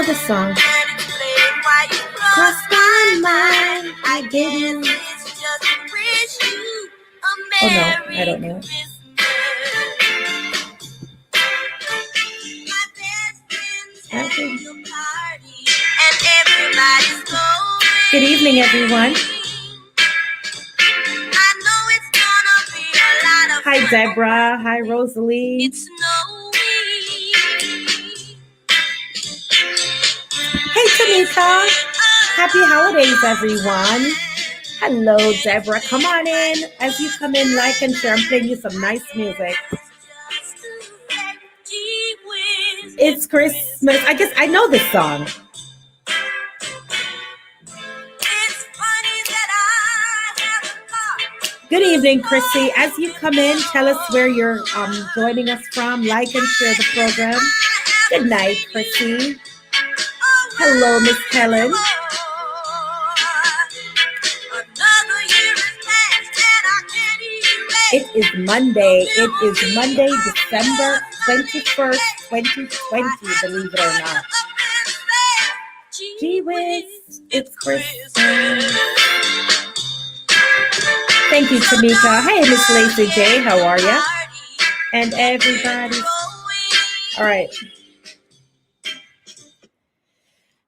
know this song. Cross my mind, I didn't. Oh no, I don't know. Good evening, everyone. Hi, Deborah. Hi, Rosalie. Hey, Tamika. Happy holidays, everyone. Hello, Deborah. Come on in. As you come in, like and share. I'm playing you some nice music. It's Christmas. I guess I know this song. Good evening, Chrissy. As you come in, tell us where you're joining us from. Like and share the program. Good night, Chrissy. Hello, Miss Helen. It is Monday. It is Monday, December 21st, 2020, believe it or not. Gee whiz, it's Christmas. Thank you, Tamika. Hey, Miss Lacey J, how are you? And everybody. All right.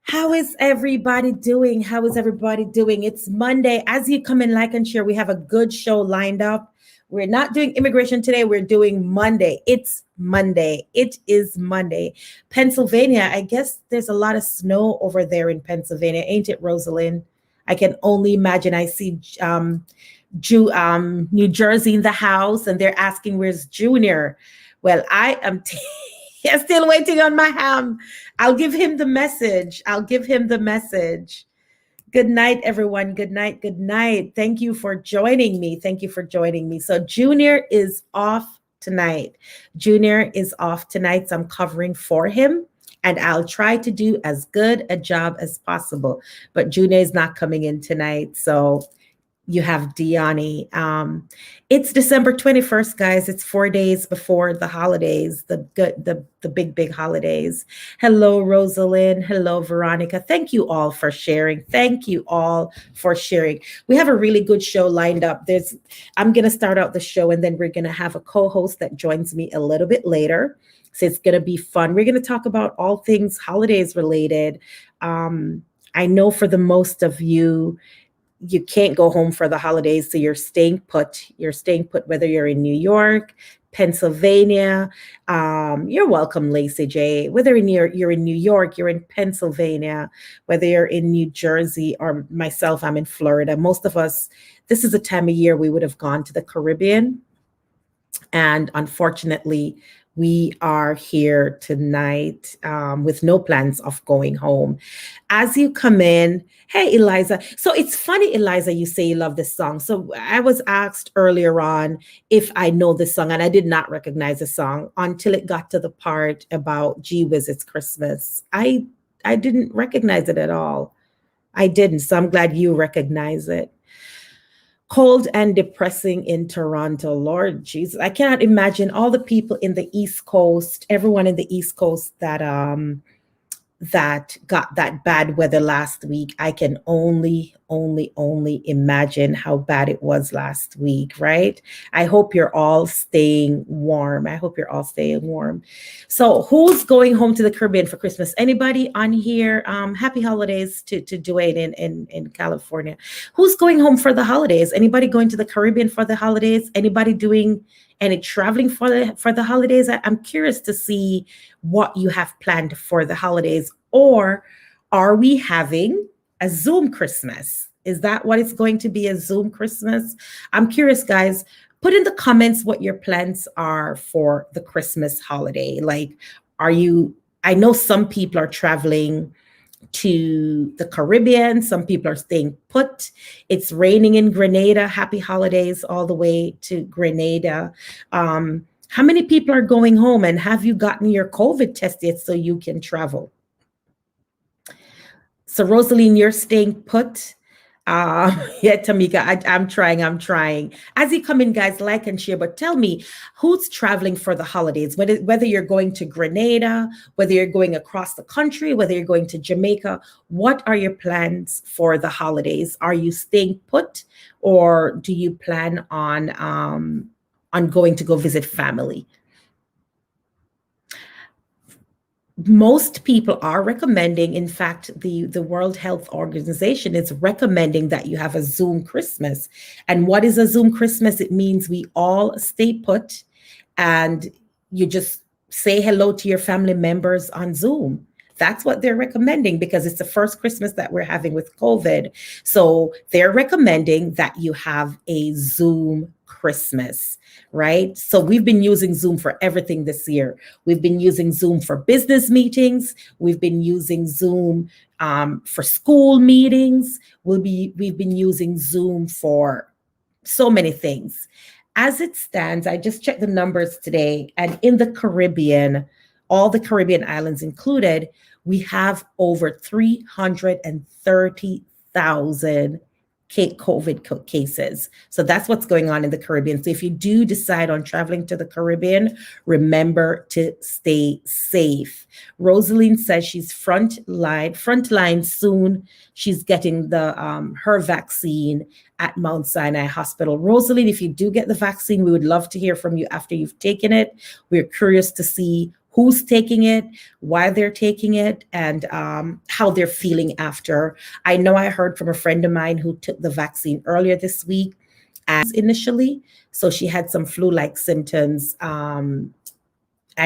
How is everybody doing? How is everybody doing? It's Monday. As you come in, like and share, we have a good show lined up. We're not doing immigration today. We're doing Monday. It's Monday. It is Monday. Pennsylvania, I guess there's a lot of snow over there in Pennsylvania. Ain't it, Rosalind? I can only imagine. I see New Jersey in the house, and they're asking, where's Junior? Well, I am still waiting on my ham. I'll give him the message. Good night, everyone. Good night. Good night. Thank you for joining me. So Junior is off tonight. So I'm covering for him, and I'll try to do as good a job as possible. But Junior is not coming in tonight, so you have Diani. It's December 21st, guys. It's 4 days before the holidays, the big holidays. Hello, Rosalind. Hello, Veronica. Thank you all for sharing. We have a really good show lined up. I'm going to start out the show, and then we're going to have a co-host that joins me a little bit later. So it's going to be fun. We're going to talk about all things holidays related. I know for the most of you, you can't go home for the holidays, so you're staying put. Whether you're in New York, Pennsylvania. You're welcome, Lacey J. Whether you're in New York, you're in Pennsylvania, whether you're in New Jersey, or myself, I'm in Florida. Most of us, this is a time of year we would have gone to the Caribbean. And unfortunately, we are here tonight with no plans of going home. As you come in, hey, Eliza. So it's funny, Eliza, you say you love this song. So I was asked earlier on if I know this song, and I did not recognize the song until it got to the part about Gee Whiz, It's Christmas. I didn't recognize it at all. I didn't. So I'm glad you recognize it. Cold and depressing in Toronto. Lord Jesus, I cannot imagine all the people in the East Coast, everyone in the East Coast that got that bad weather last week. I can only imagine how bad it was last week, right? I hope you're all staying warm. So who's going home to the Caribbean for Christmas? Anybody on here? Happy holidays to Dwayne in California. Who's going home for the holidays? Anybody going to the Caribbean for the holidays? Anybody doing any traveling for the holidays? I'm curious to see what you have planned for the holidays. Or are we having a Zoom Christmas? Is that what it's going to be, a Zoom Christmas? I'm curious, guys. Put in the comments what your plans are for the Christmas holiday. Like, I know some people are traveling to the Caribbean. Some people are staying put. It's raining in Grenada. Happy holidays all the way to Grenada. How many people are going home, and have you gotten your COVID test yet so you can travel? So Rosaline, you're staying put. Yeah, Tamika, I'm trying. I'm trying. As you come in, guys, like and share. But tell me, who's traveling for the holidays? Whether you're going to Grenada, whether you're going across the country, whether you're going to Jamaica, what are your plans for the holidays? Are you staying put, or do you plan on going to go visit family? Most people are recommending, in fact, the World Health Organization is recommending that you have a Zoom Christmas. And what is a Zoom Christmas? It means we all stay put and you just say hello to your family members on Zoom. That's what they're recommending because it's the first Christmas that we're having with COVID. So they're recommending that you have a Zoom Christmas, right? So we've been using Zoom for everything this year. We've been using Zoom for business meetings. We've been using Zoom for school meetings. We've been using Zoom for so many things. As it stands, I just checked the numbers today, and in the Caribbean, all the Caribbean islands included, we have over 330,000 COVID cases. So that's what's going on in the Caribbean. So if you do decide on traveling to the Caribbean, remember to stay safe. Rosaline says she's frontline soon. She's getting the her vaccine at Mount Sinai Hospital. Rosaline, if you do get the vaccine, we would love to hear from you after you've taken it. We're curious to see who's taking it, why they're taking it, and how they're feeling after. I know I heard from a friend of mine who took the vaccine earlier this week and initially, so she had some flu-like symptoms, and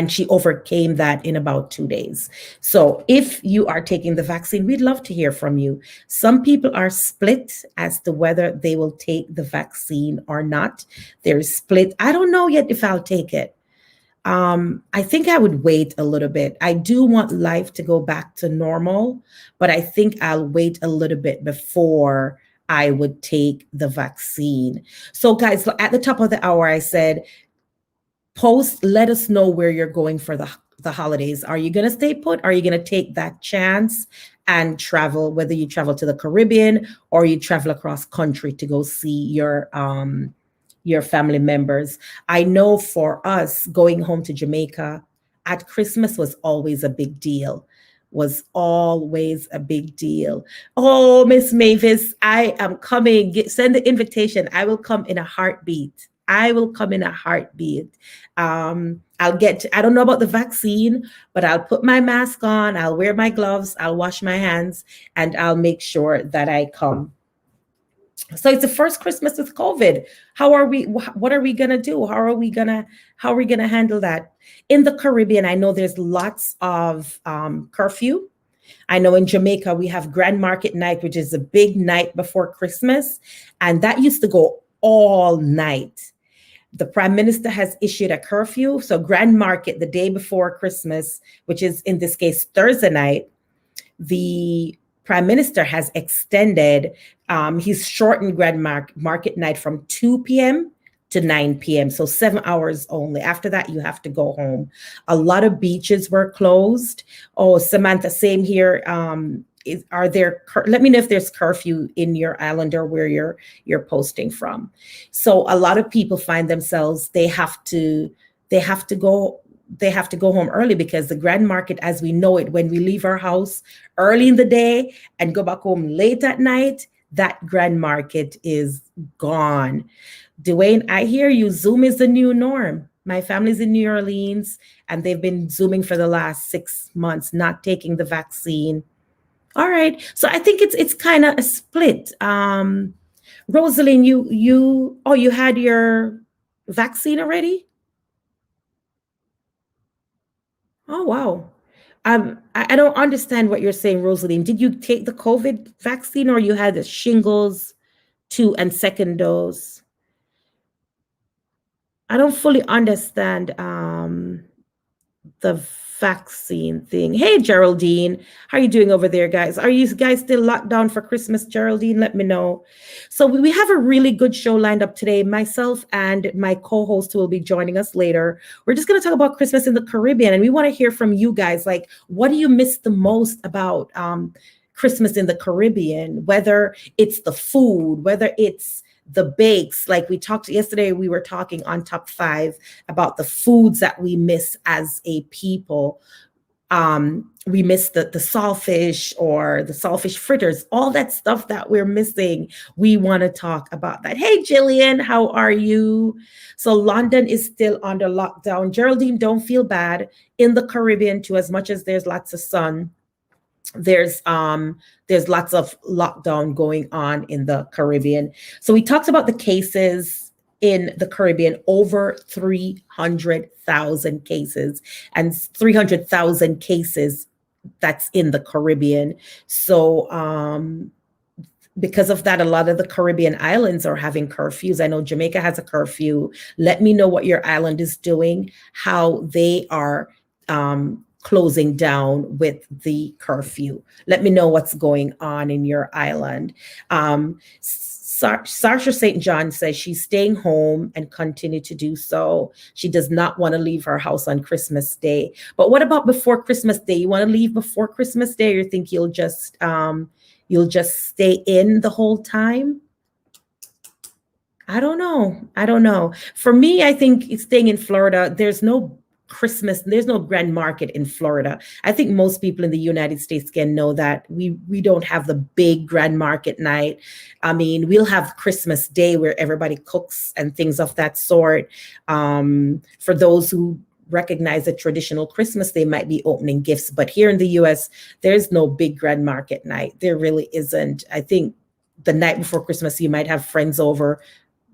she overcame that in about 2 days. So if you are taking the vaccine, we'd love to hear from you. Some people are split as to whether they will take the vaccine or not. They're split. I don't know yet if I'll take it. I think I would wait a little bit. I do want life to go back to normal, but I think I'll wait a little bit before I would take the vaccine. So, guys, at the top of the hour, I said, post, let us know where you're going for the holidays. Are you going to stay put? Are you going to take that chance and travel, whether you travel to the Caribbean or you travel across country to go see your family members? I know for us, going home to Jamaica at Christmas was always a big deal. Was always a big deal. Oh, Miss Mavis, I am coming. Send the invitation. I will come in a heartbeat. I will come in a heartbeat. I don't know about the vaccine, but I'll put my mask on. I'll wear my gloves. I'll wash my hands, and I'll make sure that I come. So it's the first Christmas with COVID. What are we gonna do? How are we gonna handle that? In the Caribbean, I know there's lots of curfew. I know in Jamaica, we have Grand Market Night, which is a big night before Christmas. And that used to go all night. The Prime Minister has issued a curfew. So Grand Market, the day before Christmas, which is in this case Thursday night, the Prime Minister has extended, he's shortened Grand Market Night from 2 p.m. to 9 p.m. So 7 hours only. After that, you have to go home. A lot of beaches were closed. Oh, Samantha, same here. Let me know if there's curfew in your island or where you're posting from. So a lot of people find themselves, they have to go home early because the Grand Market, as we know it, when we leave our house early in the day and go back home late at night, that Grand Market is gone. Dwayne, I hear you. Zoom is the new norm. My family's in New Orleans and they've been Zooming for the last 6 months, not taking the vaccine. All right. So I think it's kind of a split. Rosalind, you had your vaccine already? Oh, wow. I don't understand what you're saying, Rosaline. Did you take the COVID vaccine or you had the shingles 2 and 2nd dose? I don't fully understand the vaccine thing. Hey, Geraldine, how are you doing over there, guys? Are you guys still locked down for Christmas, Geraldine? Let me know. So we have a really good show lined up today. Myself and my co-host who will be joining us later. We're just going to talk about Christmas in the Caribbean, and we want to hear from you guys. Like, what do you miss the most about Christmas in the Caribbean, whether it's the food, whether it's the bakes. Like we talked yesterday, we were talking on top five about the foods that we miss as a people. We miss the saltfish or the saltfish fritters, all that stuff that we're missing. We want to talk about that. Hey, Jillian, how are you? So London is still under lockdown. Geraldine, don't feel bad. In the Caribbean too, as much as there's lots of sun, there's lots of lockdown going on in the Caribbean. So we talked about the cases in the Caribbean, over 300,000 cases, and 300,000 cases that's in the Caribbean. So because of that, a lot of the Caribbean islands are having curfews. I know Jamaica has a curfew. Let me know what your island is doing, how they are closing down with the curfew. Let me know what's going on in your island. Sarsha St. John says she's staying home and continue to do so. She does not want to leave her house on Christmas Day. But what about before Christmas Day? You want to leave before Christmas Day, or you think you'll just stay in the whole time? I don't know. For me, I think staying in Florida, there's no grand market in Florida. I think most people in the United States can know that we don't have the big grand market night. I mean, we'll have Christmas Day where everybody cooks and things of that sort. For those who recognize a traditional Christmas, they might be opening gifts. But here in the US, there's no big grand market night. There really isn't. I think the night before Christmas, you might have friends over.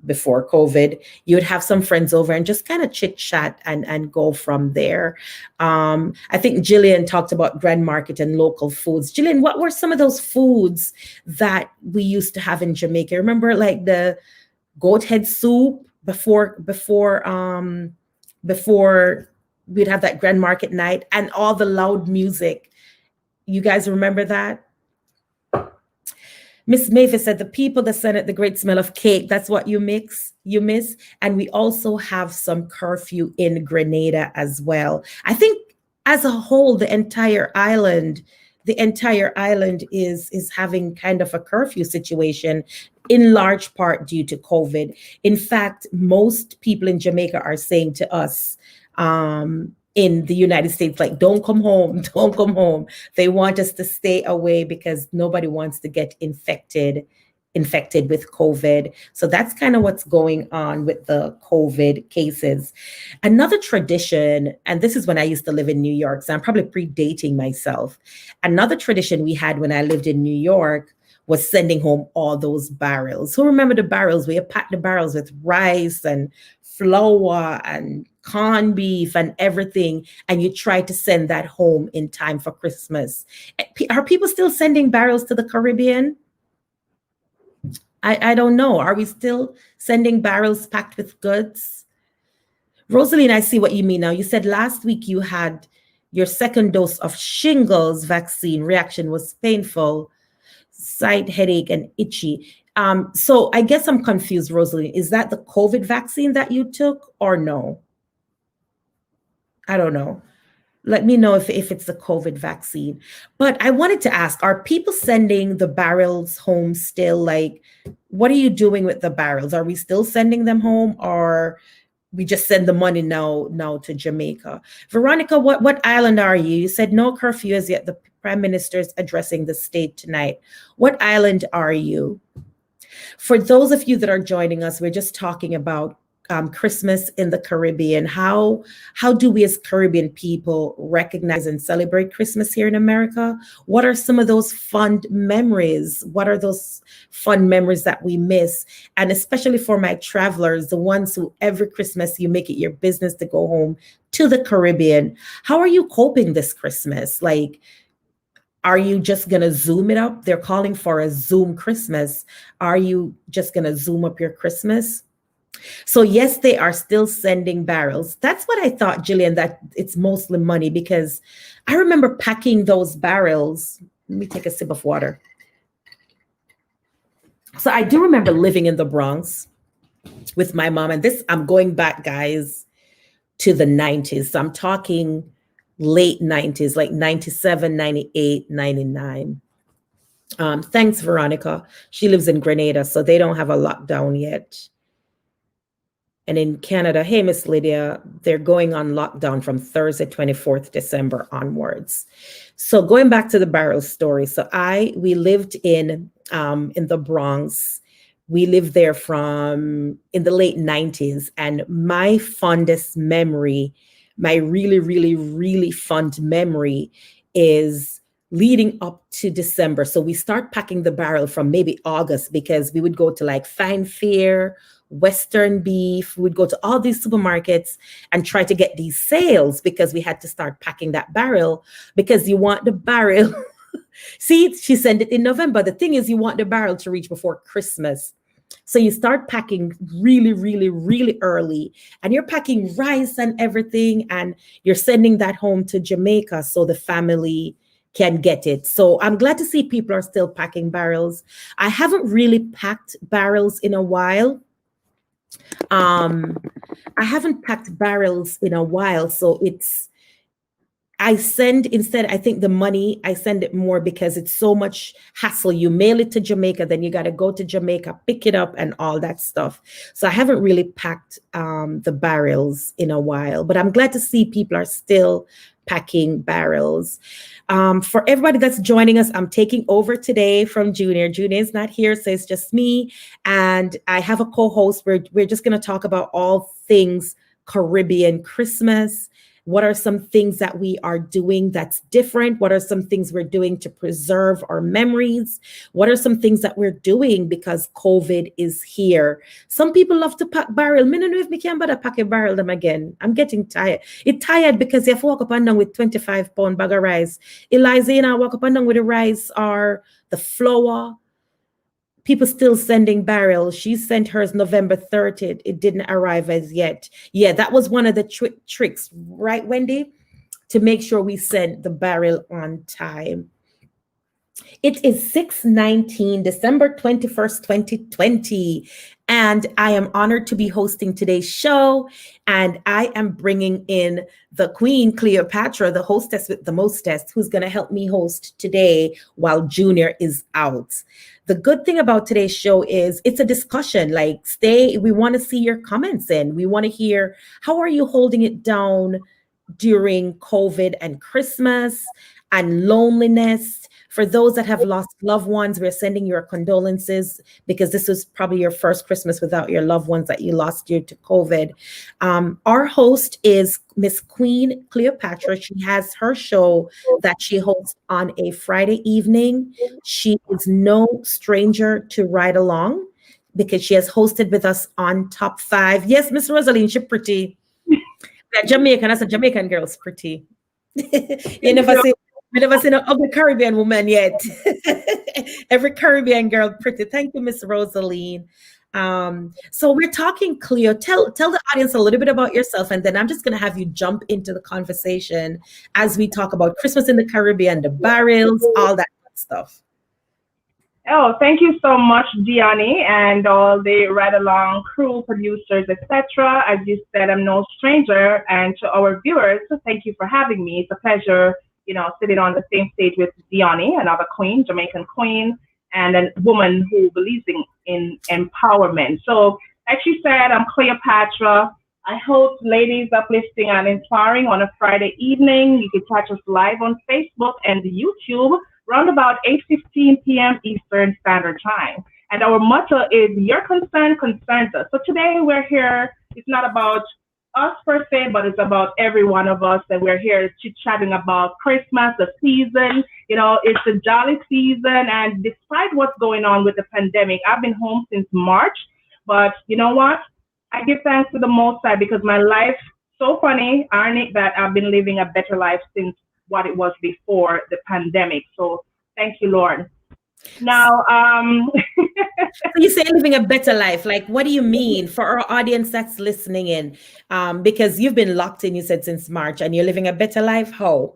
Before COVID, you would have some friends over and just kind of chit chat and go from there. I think Jillian talked about grand market and local foods. Jillian, what were some of those foods that we used to have in Jamaica? Remember, like the goat head soup before we'd have that grand market night and all the loud music. You guys remember that? Miss Mavis said the people, the Senate, the great smell of cake. That's what you miss. And we also have some curfew in Grenada as well. I think as a whole, the entire island is having kind of a curfew situation, in large part due to COVID. In fact, most people in Jamaica are saying to us, in the United States, like, don't come home. They want us to stay away because nobody wants to get infected with COVID. So that's kind of what's going on with the COVID cases. Another tradition, and this is when I used to live in New York, so I'm probably predating myself. Another tradition we had when I lived in New York was sending home all those barrels. Who remember the barrels? We had packed the barrels with rice and flour and corned beef and everything, and you try to send that home in time for Christmas. Are people still sending barrels to the Caribbean? I don't know. Are we still sending barrels packed with goods? Rosaline, I see what you mean now. You said last week you had your second dose of shingles vaccine. Reaction was painful, side headache and itchy. So I guess I'm confused, Rosaline. Is that the COVID vaccine that you took or no? I don't know. Let me know if it's the COVID vaccine. But I wanted to ask, are people sending the barrels home still? Like, what are you doing with the barrels? Are we still sending them home, or we just send the money now to Jamaica? Veronica, what island are you? You said no curfew as yet. The Prime Minister is addressing the state tonight. What island are you? For those of you that are joining us, we're just talking about Christmas in the Caribbean. How do we as Caribbean people recognize and celebrate Christmas here in America? What are some of those fond memories? What are those fun memories that we miss? And especially for my travelers, the ones who every Christmas you make it your business to go home to the Caribbean. How are you coping this Christmas? Like, are you just going to Zoom it up? They're calling for a Zoom Christmas. Are you just going to Zoom up your Christmas? So yes, they are still sending barrels. That's what I thought, Jillian, that it's mostly money, because I remember packing those barrels. Let me take a sip of water. So I do remember living in the Bronx with my mom, and this, I'm going back, guys, to the 90s. So I'm talking late 90s, like 97, 98, 99. Thanks, Veronica. She lives in Grenada, so they don't have a lockdown yet. And in Canada, hey, Miss Lydia, they're going on lockdown from Thursday, 24th December onwards. So going back to the barrel story. So we lived in the Bronx. We lived there from in the late 90s. And my fondest memory, my really, really, really fond memory is leading up to December. So we start packing the barrel from maybe August because we would go to like Fine Fair, Western Beef. We would go to all these supermarkets and try to get these sales because we had to start packing that barrel because you want the barrel. See, she sent it in November. The thing is, you want the barrel to reach before Christmas. So you start packing really, really, really early, and you're packing rice and everything, and you're sending that home to Jamaica so the family can get it. So I'm glad to see people are still packing barrels. I haven't really packed barrels in a while. Um, I haven't packed barrels in a while, so I send instead, I think the money, I send it more because it's so much hassle. You mail it to Jamaica, then you got to go to Jamaica, pick it up, and all that stuff. So I haven't really packed the barrels in a while, but I'm glad to see people are still packing barrels. For everybody that's joining us, I'm taking over today from Junior. Junior is not here, so it's just me. And I have a co host. We're just going to talk about all things Caribbean Christmas. What are some things that we are doing that's different? What are some things we're doing to preserve our memories? What are some things that we're doing because COVID is here? Some people love to pack barrel. Me no know if me can bother pack a barrel them again. I'm getting tired. It's tired because you have to walk up and down with 25-pound bag of rice. Eliza, you know, walk up and down with the rice or the flour. People still sending barrels. She sent hers November 30th. It didn't arrive as yet. Yeah, that was one of the tricks, right, Wendy? To make sure we sent the barrel on time. It is 6/19, December 21st, 2020. And I am honored to be hosting today's show. And I am bringing in the Queen Cleopatra, the hostess with the mostest, who's going to help me host today while Junior is out. The good thing about today's show is it's a discussion. Like, we want to see your comments in. We want to hear, how are you holding it down during COVID and Christmas and loneliness? For those that have lost loved ones, we're sending your condolences because this was probably your first Christmas without your loved ones that you lost due to COVID. Our host is Miss Queen Cleopatra. She has her show that she hosts on a Friday evening. She is no stranger to Ridelaong because she has hosted with us on Top 5. Yes, Miss Rosaline, she's pretty. That Jamaican, that's a Jamaican girl's pretty. You never seen an ugly Caribbean woman yet. Every Caribbean girl pretty. Thank you, Miss Rosaline. So we're talking, Cleo. Tell the audience a little bit about yourself, and then I'm just going to have you jump into the conversation as we talk about Christmas in the Caribbean, the barrels, all that stuff. Oh, thank you so much, Gianni, and all the Ride Along crew, producers, etc. As you said, I'm no stranger, and to our viewers, so thank you for having me. It's a pleasure, sitting on the same stage with Gianni, another queen, Jamaican queen, and a woman who believes in empowerment. So, like she said, I'm Cleopatra. I host Ladies Uplifting and Inspiring on a Friday evening. You can catch us live on Facebook and YouTube around about 8:15 p.m. Eastern Standard Time. And our motto is your concern concerns us. So today we're here, it's not about us per se, but it's about every one of us. And we're here chit-chatting about Christmas, the season. It's a jolly season. And despite what's going on with the pandemic, I've been home since March. But you know what? I give thanks to the Most High because my life, so funny, ironic that I've been living a better life since what it was before the pandemic. So thank you, Lord. Now, you say living a better life. Like, what do you mean for our audience that's listening in? Because you've been locked in, you said, since March, and you're living a better life. How?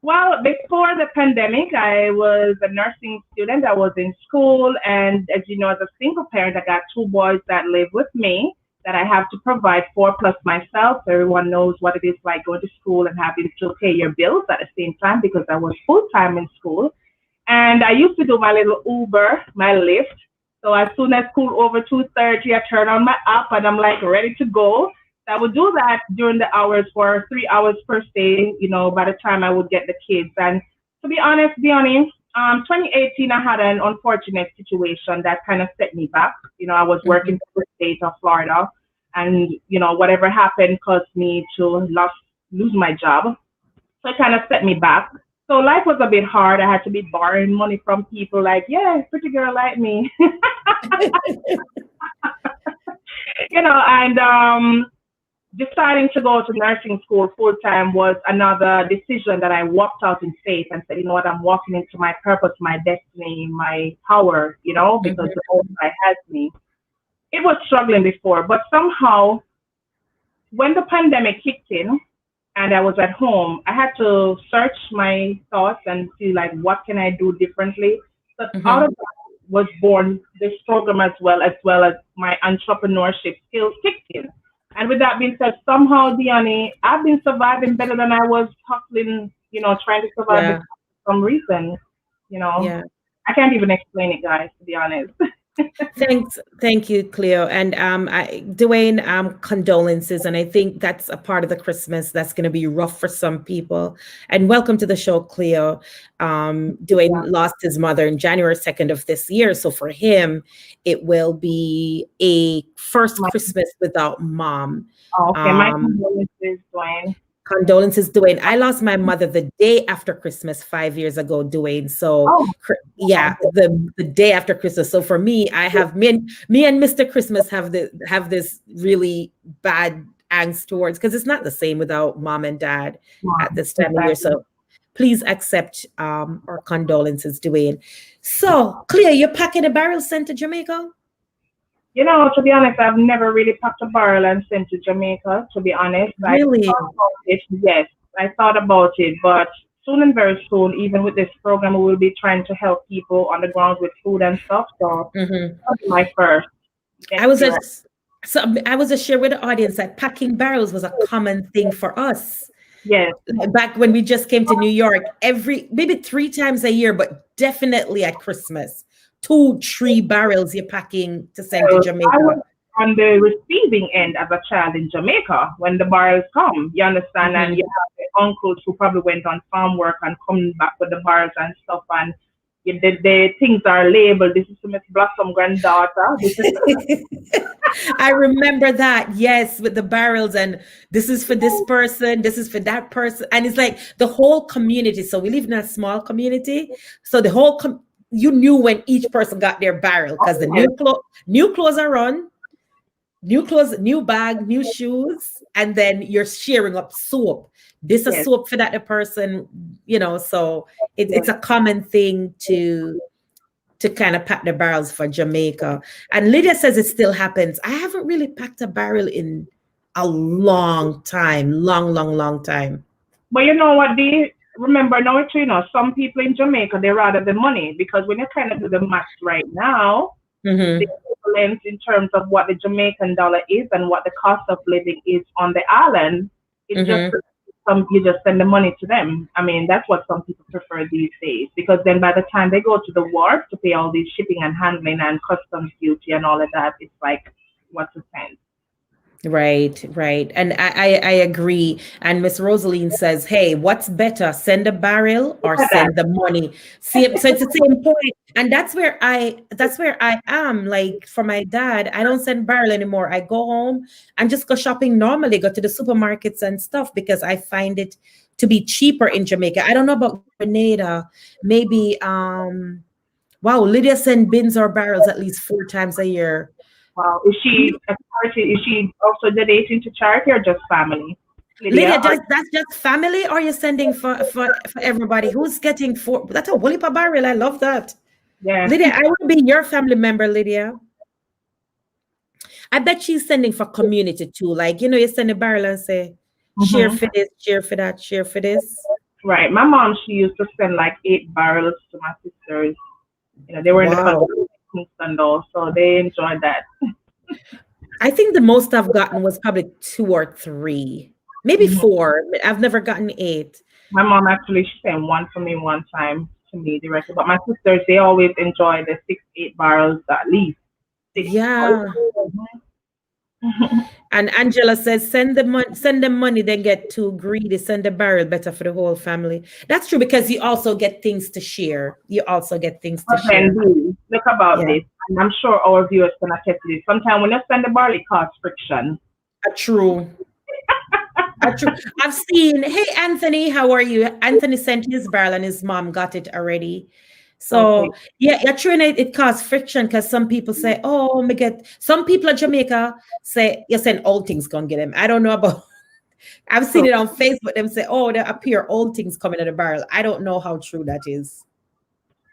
Well, before the pandemic, I was a nursing student. I was in school. And as you know, as a single parent, I got two boys that live with me that I have to provide for, plus myself. Everyone knows what it is like going to school and having to pay your bills at the same time because I was full-time in school. And I used to do my little Uber, my Lyft. So as soon as school over 2:30, I turn on my app and I'm like ready to go. So I would do that during the hours for 3 hours per day, by the time I would get the kids. And to be honest, 2018, I had an unfortunate situation that kind of set me back. I was Mhm. working for the state of Florida, and whatever happened caused me to lose my job. So it kind of set me back. So life was a bit hard. I had to be borrowing money from people like, yeah, pretty girl like me, and deciding to go to nursing school full time was another decision that I walked out in faith and said, you know what, I'm walking into my purpose, my destiny, my power, because Mhm. the Most High has me. It was struggling before, but somehow when the pandemic kicked in and I was at home, I had to search my thoughts and see like what can I do differently. So out of Mhm. that was born this program as well as my entrepreneurship skills kicked in. And with that being said, somehow, Diani, I've been surviving better than I was hustling, trying to survive Yeah. before for some reason. You know, Yeah. I can't even explain it, guys, to be honest. Thank you, Cleo. And Dwayne, condolences. And I think that's a part of the Christmas that's going to be rough for some people. And welcome to the show, Cleo. Dwayne lost his mother in January 2nd of this year. So for him, it will be a first My, Christmas without mom. oh, okay, my Um, condolences, Dwayne. Condolences, Dwayne. I lost my mother the day after Christmas 5 years ago, Dwayne. So, Oh, yeah, wow. the day after Christmas. So for me, I have me and Mr. Christmas have this really bad angst towards, because it's not the same without mom and dad at Mom, this time of year. exactly. So please accept our condolences, Dwayne. So, Clea, you're packing a barrel sent to Jamaica? To be honest, I've never really packed a barrel and sent to Jamaica. To be honest, I Really? thought about it. Yes, I thought about it, but soon and very soon, even with this program, we will be trying to help people on the ground with food and stuff. So Mhm. that'll be my first I next was year. just so I was just share with the audience that packing barrels was a common thing for us. Yes, Like, back when we just came to New York, every maybe 3 times a year, but definitely at Christmas, 2, 3 barrels you're packing to send to I Jamaica. was on the receiving end as a child in Jamaica when the barrels come. You understand, and you Mhm. have the uncles who probably went on farm work and coming back with the barrels and stuff, and the things are labeled. This is to Miss Blossom granddaughter. This is I remember that, yes, with the barrels, and this is for this person, this is for that person, and it's like the whole community. So we live in a small community, so the whole you knew when each person got their barrel, because the yes, new clothes are on, new clothes, new bag, new shoes, and then you're sharing up soap. This a yes, soap for that the person, so it's yes. a common thing to kind of pack the barrels for Jamaica. And Lydia says it still happens. I haven't really packed a barrel in a long time, long, long, long time. But you know what? They remember now, too, some people in Jamaica they rather the money because when you kind of do the maths right now, the Hmm. equivalent in terms of what the Jamaican dollar is and what the cost of living is on the island, it just Hmm. you just send the money to them. I mean, that's what some people prefer these days because then by the time they go to the wharf to pay all these shipping and handling and customs duty and all of that, it's like, what's the sense? Right, right. And I agree. And Miss Rosaline says, hey, what's better, send a barrel Look or at that. send the money? See, so it's the same point. And that's where I am. Like for my dad, I don't send barrel anymore. I go home and just go shopping normally, go to the supermarkets and stuff because I find it to be cheaper in Jamaica. I don't know about Grenada. Maybe wow, Lydia send bins or barrels at least 4 times a year. Wow. Is she a charity? Is she also donating to charity or just family? Lydia, Lydia, or that's just family, or you're sending for everybody? Who's getting four? That's a woolly barrel. I love that. yeah. Lydia, I want to be your family member, Lydia. I bet she's sending for community too. Like, you send a barrel and say, share Hmm. for this, share for that, share for this. Right. My mom, she used to send like 8 barrels to my sisters. They were in the country Wow. in Kingston though, so they enjoyed that. I think the most I've gotten was probably 2 or 3, maybe Hmm. 4. I've never gotten 8. My mom actually she sent one for me one time. to me directly. But my sisters, they always enjoy the 6, 8 barrels at least. Six. Yeah. And Angela says, send them money, then get too greedy. Send the barrel, better for the whole family. That's true because you also get things to share. You also get things to But then share. look about Yeah. this, and I'm sure our viewers can attest to this. Sometimes when you send the barley, it causes friction. True. True. I've seen, hey Anthony, how are you? Anthony sent his barrel and his mom got it already. Okay. So yeah, true, and it causes friction because some people say, oh, me get some people in Jamaica say, you send old things, gonna get them. I don't know about I've seen So it on Facebook. Them say, oh, there appear old things coming in the barrel. I don't know how true that is.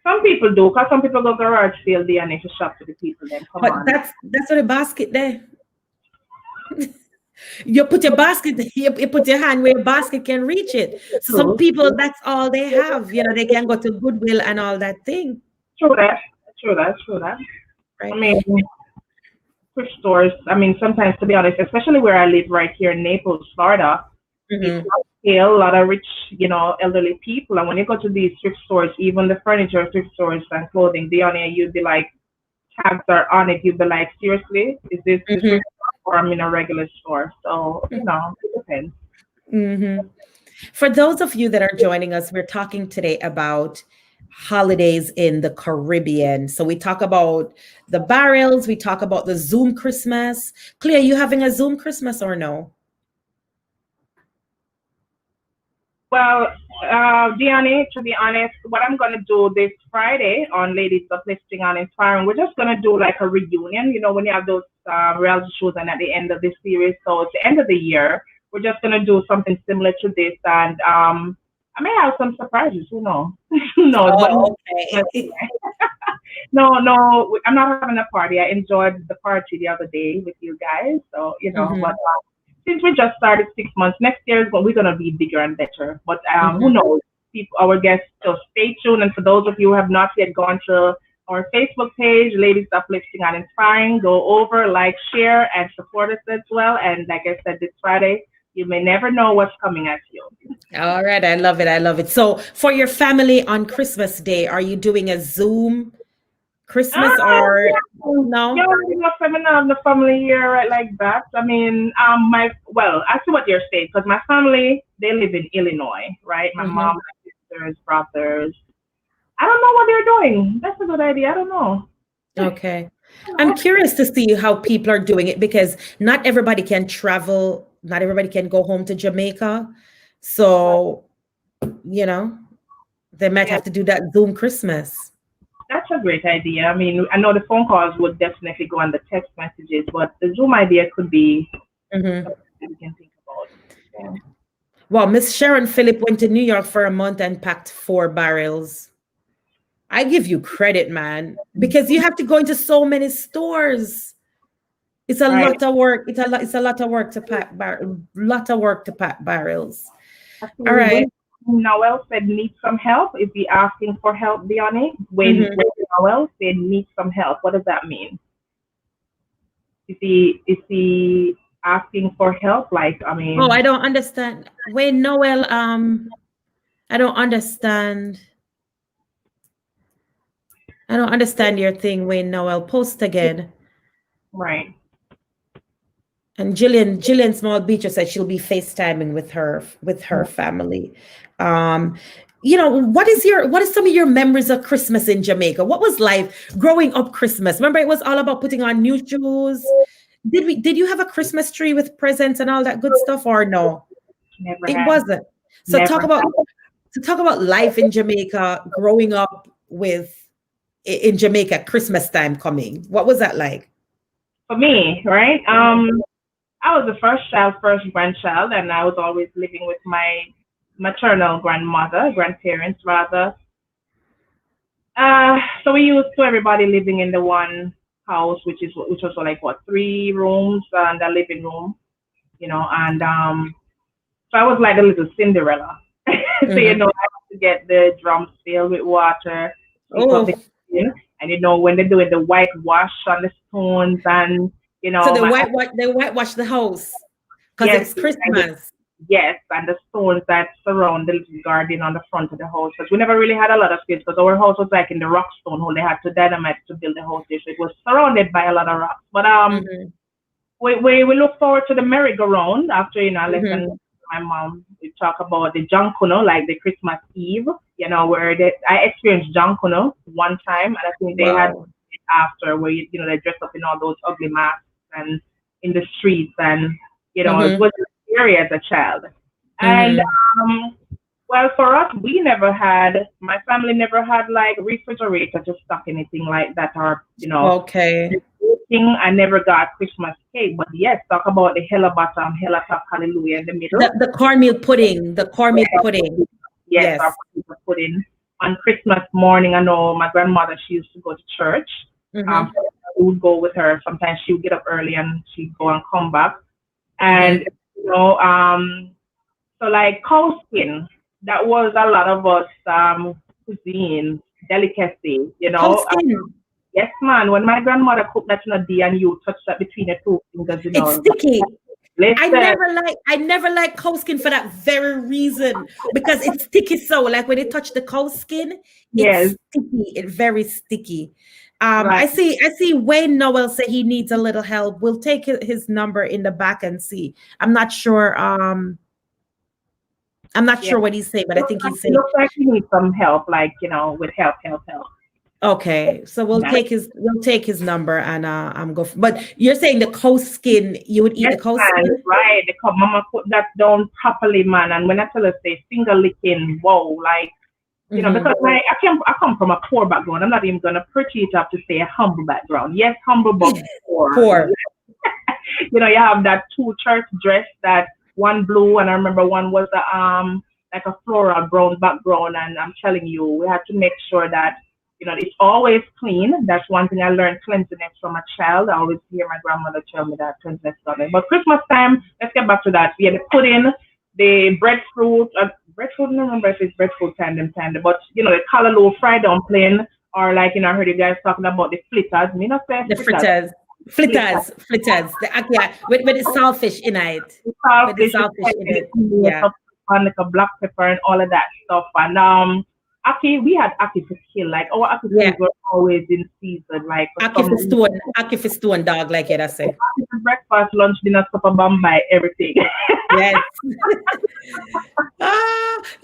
some people do, because some people go garage sale there and they just shop to the people. Then come But on. that's what the basket there. You put your basket, you put your hand where your basket can reach it. So some True. people, that's all they have. You know, they can go to Goodwill and all that thing, True that. True that. True that. I right? mean, thrift stores. I mean, sometimes to be honest, especially where I live right here in Naples, Florida, it's Mm-hmm. still a lot of rich, elderly people. And when you go to these thrift stores, even the furniture thrift stores and clothing, they on it, you'd be like, tags are on it. You'd be like, seriously, is this the Mm-hmm. thrift store or I'm in a regular store? So, it depends. Mm-hmm. For those of you that are joining us, we're talking today about holidays in the Caribbean. So we talk about the barrels, we talk about the Zoom Christmas. Clea, you having a Zoom Christmas or no? Well, Diane, to be honest, what I'm going to do this Friday on Ladies Uplifting and Inspiring, we're just going to do like a reunion, when you have those reality shows and at the end of the series. So it's the end of the year. We're just going to do something similar to this. And I may have some surprises, who knows? Who knows? But Oh, okay. no, I'm not having a party. I enjoyed the party the other day with you guys. So, but Mhm. since we just started 6 months, next year is we're gonna be bigger and better. But who Mhm. knows? People, our guests, so stay tuned. And for those of you who have not yet gone to our Facebook page, Ladies Uplifting and Inspiring, go over, like, share, and support us as well. And like I said, this Friday, you may never know what's coming at you. All right, I love it. I love it. So, for your family on Christmas Day, are you doing a Zoom Christmas or Yeah, no? yeah, enough seminar of the family here, right, like that. I mean, I see what you're saying, because my family, they live in Illinois, right? My Mhm. mom, my sisters, brothers. I don't know what they're doing. That's a good idea. I don't know. Okay. I'm curious to see how people are doing it because not everybody can travel, not everybody can go home to Jamaica. So, you know, they might Yeah, have to do that Zoom Christmas. that's a great idea. I mean, I know the phone calls would definitely go on the text messages, but the Zoom idea could be Mhm. something that we can think about. Yeah. Well, Miss Sharon Phillip went to New York for a month and packed 4 barrels. I give you credit, man, because you have to go into so many stores. It's a Right. lot of work. It's a lot of work to pack lot of work to pack barrels. All Actually, right. when Noel said need some help, is he asking for help, Dione? Mhm. When Noel said need some help, what does that mean? Is he asking for help? Like, I Oh, mean, I don't understand. Wait, Noel, I don't understand. I don't understand your thing, Wayne Noel. Post again. right. And Jillian Small Beecher said she'll be FaceTiming with her family. Um, what is some of your memories of Christmas in Jamaica? What was life growing up Christmas? Remember it was all about putting on new shoes. Did you have a Christmas tree with presents and all that good stuff or no? Never It had. wasn't. So Never had. talk about life in Jamaica growing up in Jamaica Christmas time coming. What was that like? For me, right? Mhm. I was the first child, first grandchild, and I was always living with my maternal grandparents rather. So we used to everybody living in the one house, which was like what, 3 rooms and a living room, and so I was like a little Cinderella. So Mhm. I have to get the drums filled with water, sweep up the Oh, kitchen, and when they're doing the whitewash on the stones, and so my they whitewash the house because yes, it's Christmas. Yes, and the stones that surround the little garden on the front of the house. Because we never really had a lot of space because our house was like in the rock stone hole. They had to dynamite to build the house there. So it was surrounded by a lot of rocks. But Mm-hmm. we look forward to the merry-go-round after, I Mm-hmm. listen to my mom. We talk about the Junkuno, like the Christmas Eve, where I experienced Junkuno one time, and I think they had Wow. it after where, they dress up in all those ugly masks and in the streets, and, it Mm-hmm. was scary as a child. And, Mm-hmm. um, well, for us, my family never had like refrigerator to stock anything like that, or, Okay. thing. I never got Christmas cake, but yes, talk about the hella bottom, hella top, hallelujah in the middle. The cornmeal pudding. The cornmeal pudding. Yes, our Yes. potato pudding. On Christmas morning, I know my grandmother, she used to go to church. Mm-hmm. So we would go with her. Sometimes she would get up early and she'd go and come back. And, Mm-hmm. you know, um, so like cow skin, that was a lot of us cuisine, delicacy, Cow skin. Yes, man. When my grandmother cooked that in a day and you touch that between the two fingers, It's sticky. listen, I never like cow skin for that very reason because it's sticky. So like when you touch the cow skin, yes, it's sticky. It's very sticky. right, I see Wayne Noel say he needs a little help. We'll take his number in the back and see. I'm not sure. I'm not yeah. sure what he's saying, but I think he's It saying looks like you need some help, like, with help. okay. So Yeah. we'll take his number and I'm go. But you're saying the cow skin, you would eat Yes, the cow man, skin? right. Mama put that down properly, man. And when I tell her, say, finger licking, whoa, like, Mm-hmm. because I come from a poor background. I'm not even gonna preach it up to say a humble background. Yes, humble but poor. Poor. You have that two church dress, that one blue, and I remember one was like a floral brown background. And I'm telling you, we had to make sure that it's always clean. That's one thing I learned, cleanliness from a child. I always hear my grandmother tell me that cleanliness is something. But Christmas time, let's get back to that. We had the pudding, the breadfruit. Breadfruit, I don't remember if it's breadfruit time, but the callaloo fried dumpling, or like I heard you guys talking about the fritters. Me not say The fritters. fritters. Fritters. Fritters. Yeah, with the saltfish in it. With the Saltfish with saltfish in it. pepper, Yeah. stuff, and like a black pepper and all of that stuff. And we had aki to kill. Like our aki Yeah. foods were always in season. Like for some reason, Aki for stone dog, like it I say. aki for breakfast, lunch, dinner, supper, Bombay, everything. Yes.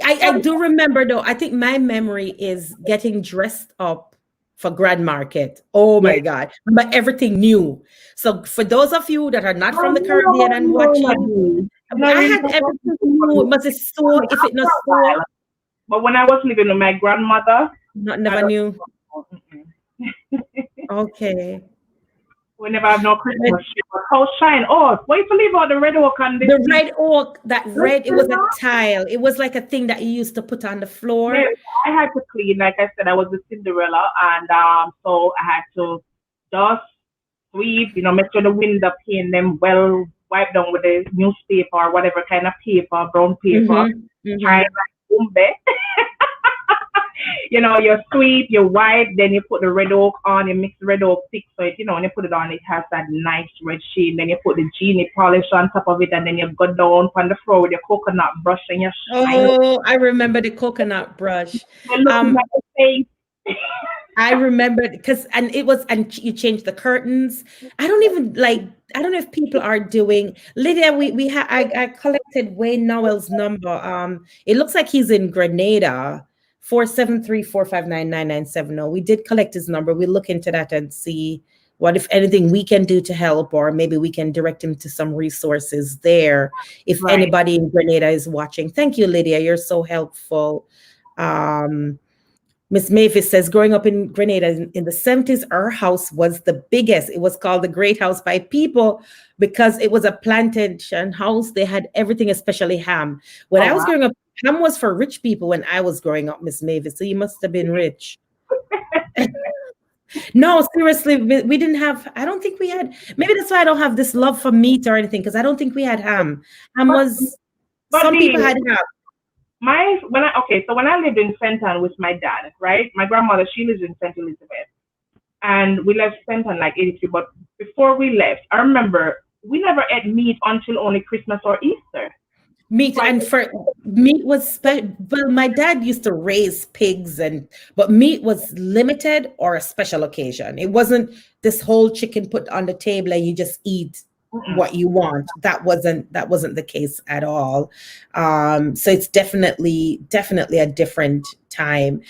I do remember though. I think my memory is getting dressed up for Grand Market. Oh Yeah. my God. But everything new. So for those of you that are not from the Caribbean and No, watching, Nadine. Not I really had everything new. It must be so if it not after a so, while. But when I was living with my grandmother, not I never don't knew. know. Mm-mm. Okay. We never have no Christmas tree. But how shine? Oh, wait to leave out the red oak and The the red oak, that red, it was a tile. It was like a thing that you used to put on the yes, floor. I had to clean. Like I said, I was a Cinderella, and so I had to dust, sweep, make sure the window pane them well, wipe down with a newspaper or whatever kind of paper, brown paper, Mm-hmm. try Mm-hmm. like umbe. You sweep, you wipe, then you put the red oak on, you mix the red oak thick, so when you put it on, it has that nice red sheen. Then you put the genie polish on top of it, and then you go down on the floor with your coconut brush and you shine. Oh, I remember the coconut brush. You're looking Um, at the face. I remember because and you changed the curtains. I don't even like I don't know if people are doing Lydia, I collected Wayne Noel's number. It looks like he's in Grenada. 473-459-9970. We did collect his number. We'll look into that and see what if anything we can do to help, or maybe we can direct him to some resources there if Right. anybody in Grenada is watching. Thank you, Lydia. You're so helpful. Um, Miss Mavis says, growing up in Grenada in the 70s, our house was the biggest. It was called the Great House by people because it was a plantation house. They had everything, especially ham. When Oh I was wow. growing up, ham was for rich people when I was growing up, Miss Mavis. So you must have been rich. No, seriously, we didn't have, I don't think we had, maybe that's why I don't have this love for meat or anything, because I don't think we had ham. Ham But was, but some people the had ham. so when I lived in Fenton with my dad, right? My grandmother, she lives in St. Elizabeth, and we left Fenton like 83. But before we left, I remember we never ate meat until only Christmas or Easter. Meat Fried and for meat was well, my dad used to raise pigs but meat was limited or a special occasion. It wasn't this whole chicken put on the table and you just eat mm-mm. what you want. That wasn't the case at all. So it's definitely a different time.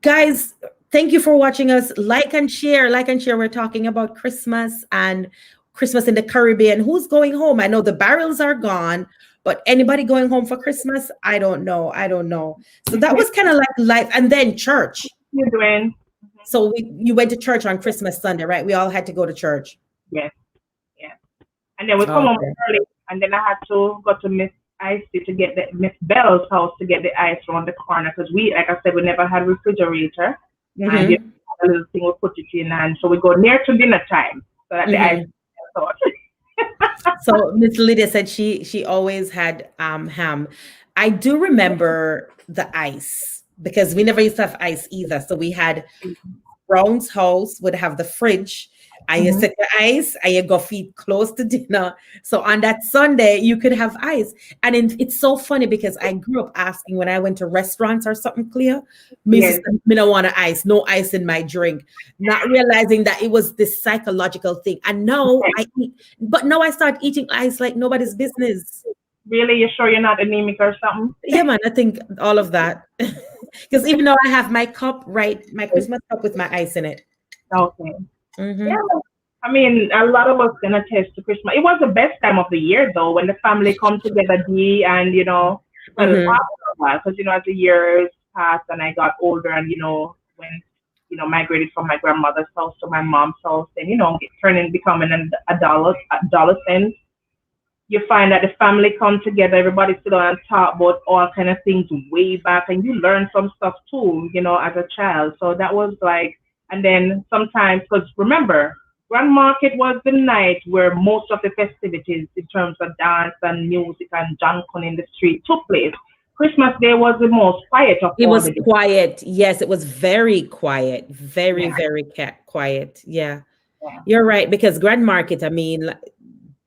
Guys, thank you for watching us. Like and share. Like and share. We're talking about Christmas and Christmas in the Caribbean. Who's going home? I know the barrels are gone, but anybody going home for Christmas? I don't know. I don't know. So that was kind of like life. And then church. You doing? So you went to church on Christmas Sunday, right? We all had to go to church. Yes, yes. And then we come home Okay. early, and then I had to go to Miss Icy to get the Miss Bell's house to get the ice around the corner because like I said, we never had refrigerator, and you Mm-hmm. a little thing we put it in, and so we go near to dinner time so that the ice. Mm-hmm. So Miss Lydia said she always had ham. I do remember the ice because we never used to have ice either. So we had Brown's house would have the fridge, and you Mhm. set the ice and you go feed close to dinner. So on that Sunday, you could have ice. And it's so funny because I grew up asking when I went to restaurants or something clear, Yes, Mrs. Me don't want ice, no ice in my drink, not realizing that it was this psychological thing. And now okay. I eat, but now I start eating ice like nobody's business. Really, you sure you're not anemic or something? Yeah, man, I think all of that. Because even though I have my cup, right, my Christmas cup with my ice in it. Okay. Yeah. Hmm. I mean, a lot of us can attest to Christmas. It was the best time of the year, though, when the family come together, and well, Hmm. after a while, because as the years passed and I got older, and when migrated from my grandmother's house to my mom's house, and becoming an adolescent, you find that the family come together, everybody sit down and talk about all kind of things way back, and you learn some stuff too, as a child. So that was like, and then sometimes, because remember, Grand Market was the night where most of the festivities in terms of dance and music and junk in the street took place. Christmas Day was the most quiet of It all was the days. quiet. Yes, it was very quiet. Very, Yeah, very quiet. Yeah, yeah. you're right. Because Grand Market, I mean,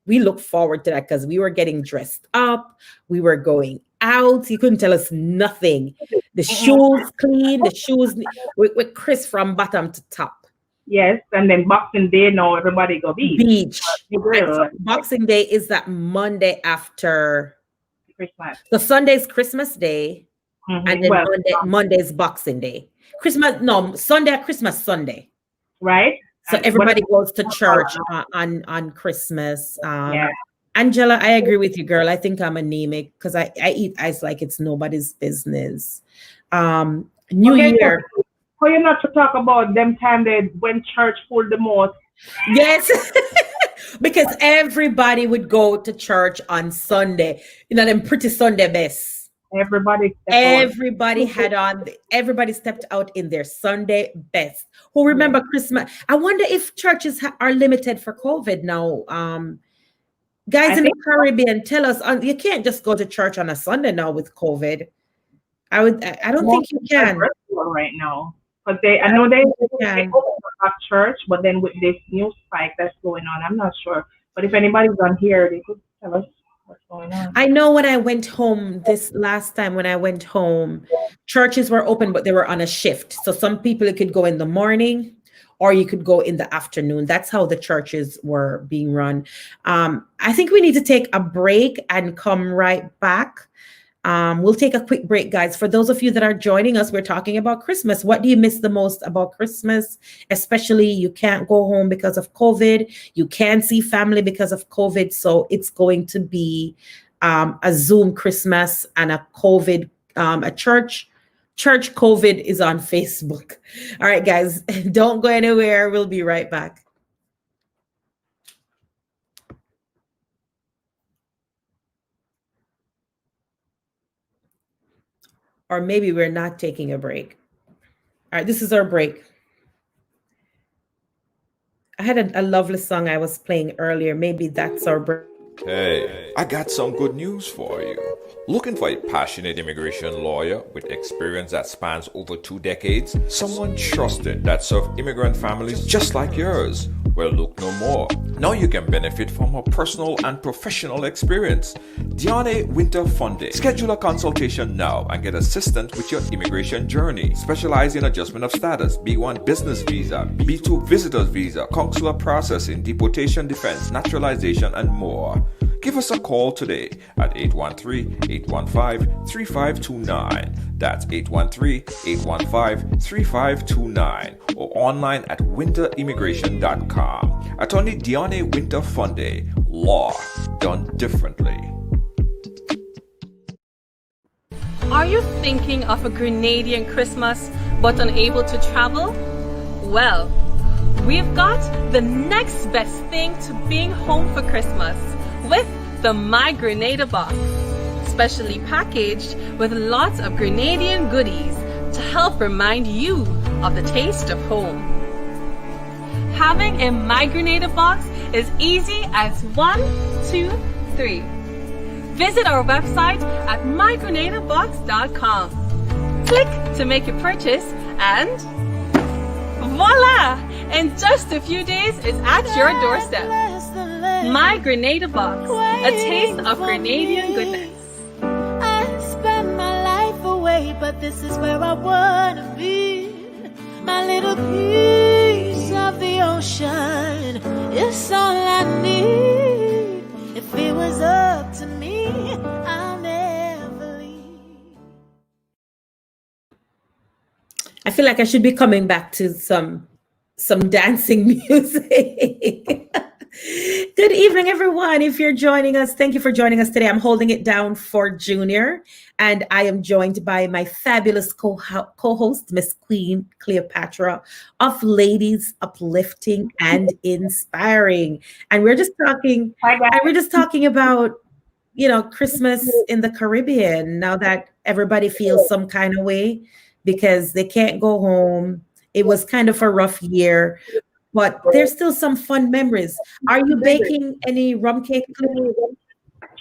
we look forward to that because we were getting dressed up. We were going out. You couldn't tell us nothing. The Mm-mm. shoes clean, the shoes with crisp from bottom to top. Yes, and then Boxing Day, now everybody go beach. Beach. And so Like Boxing Day is that Monday after. Christmas. So Sunday's Christmas Day, and then Well, Monday's Boxing Day. Christmas, no, Sunday, Christmas Sunday. right? So And what everybody goes to church on Christmas. yeah. Angela, I agree with you, girl. I think I'm anemic because I eat ice like it's nobody's business. New Okay, Year. for you not to talk about them time they when church full the most. Yes. Because everybody would go to church on Sunday. Them pretty Sunday best. Everybody step out. Everybody stepped out in their Sunday best. Who remember Christmas? I wonder if churches are limited for COVID now. Guys I in the think Caribbean, tell us, you can't just go to church on a Sunday now with COVID. I don't most think you are can. virtual right now. Because I I know don't they think you they can. open up church, but then with this new spike that's going on, I'm not sure. But if anybody's on here, they could tell us what's going on. I know when I went home this last time, when I went home, churches were open, but they were on a shift. So some people could go in the morning or you could go in the afternoon. That's how the churches were being run. I think we need to take a break and come right back. We'll take a quick break, guys. For those of you that are joining us, we're talking about Christmas. What do you miss the most about Christmas? Especially you can't go home because of COVID. You can't see family because of COVID. So it's going to be a Zoom Christmas and a COVID, a church. Church COVID is on Facebook. All right, guys, don't go anywhere. We'll be right back. Or maybe we're not taking a break. All right, this is our break. I had a lovely song I was playing earlier. Maybe that's our break. Hey, I got some good news for you. Looking for a passionate immigration lawyer with experience that spans over 2 decades? Someone trusted that served immigrant families just like yours? Well, look no more. Now you can benefit from her personal and professional experience. Diane Winter Funde. Schedule a consultation now and get assistance with your immigration journey. Specialize in adjustment of status, B1 business visa, B2 visitors visa, consular processing, deportation defense, naturalization, and more. Give us a call today at 813-815-3529. That's 813-815-3529 or online at winterimmigration.com. Attorney Diane Winter Funde. Law done differently. Are you thinking of a Grenadian Christmas but unable to travel? Well, we've got the next best thing to being home for Christmas with the My Grenada box, specially packaged with lots of Grenadian goodies to help remind you of the taste of home. Having a My Grenada box is easy as 1, 2, 3. Visit our website at mygrenadabox.com. Click to make your purchase and voila! In just a few days, it's at your doorstep. My Grenada Box, a taste of Grenadian goodness. I spend my life away, but this is where I wanna be. My little piece of the ocean is all I need. If it was up to me, I'll never leave. I feel like I should be coming back to some dancing music. Good evening, everyone. If you're joining us, thank you for joining us today. I'm holding it down for Junior, and I am joined by my fabulous co-host, Miss Queen Cleopatra of Ladies Uplifting and Inspiring. And we're just talking, about, Christmas in the Caribbean, now that everybody feels some kind of way because they can't go home. It was kind of a rough year, but there's still some fun memories. Are you baking any rum cake?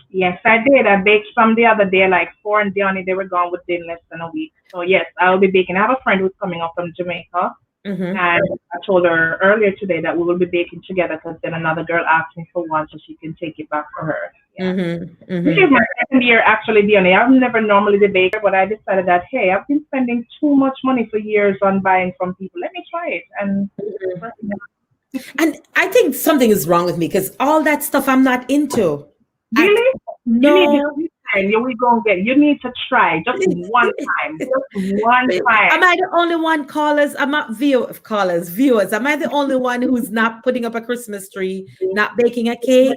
Yes, I did. I baked some the other day, like 4 and Dione, they were gone within less than a week. So yes, I'll be baking. I have a friend who's coming up from Jamaica. And I told her earlier today that we will be baking together because then another girl asked me for one so she can take it back for her. Yeah. This is my second year actually, Dione. I've never normally the baker, but I decided that, hey, I've been spending too much money for years on buying from people. Let me try it. And I think something is wrong with me because all that stuff I'm not into. Really? No. You need to try just one time. Just one time. Am I the only one, callers? I'm not viewers. Am I the only one who's not putting up a Christmas tree, not baking a cake?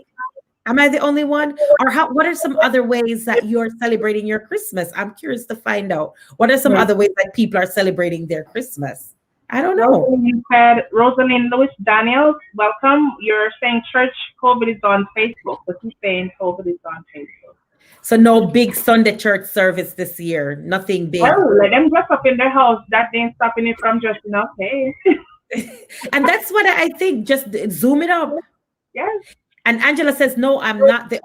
Am I the only one? Or what are some other ways that you're celebrating your Christmas? I'm curious to find out. What are some other ways that people are celebrating their Christmas? I don't know. You said Rosalind Lewis Daniels, welcome. You're saying church COVID is on Facebook, but he's saying COVID is on Facebook. So no big Sunday church service this year. Nothing big. Oh, let them dress up in their house. That ain't stopping it from dressing up. Hey. And that's what I think. Just zoom it up. Yes. And Angela says, no, I'm not the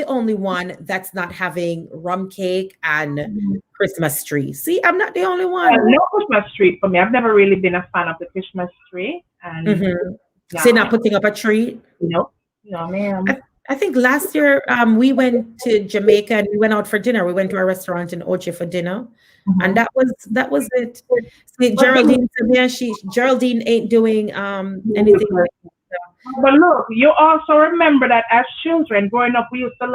only one that's not having rum cake and Christmas tree. See, I'm not the only one. No Christmas tree for me. I've never really been a fan of the Christmas tree. And So you're not putting up a tree? No, ma'am. I think last year we went to Jamaica and we went out for dinner. We went to a restaurant in Oche for dinner. And that was it. See, Geraldine ain't doing anything. But look, you also remember that as children growing up, we used to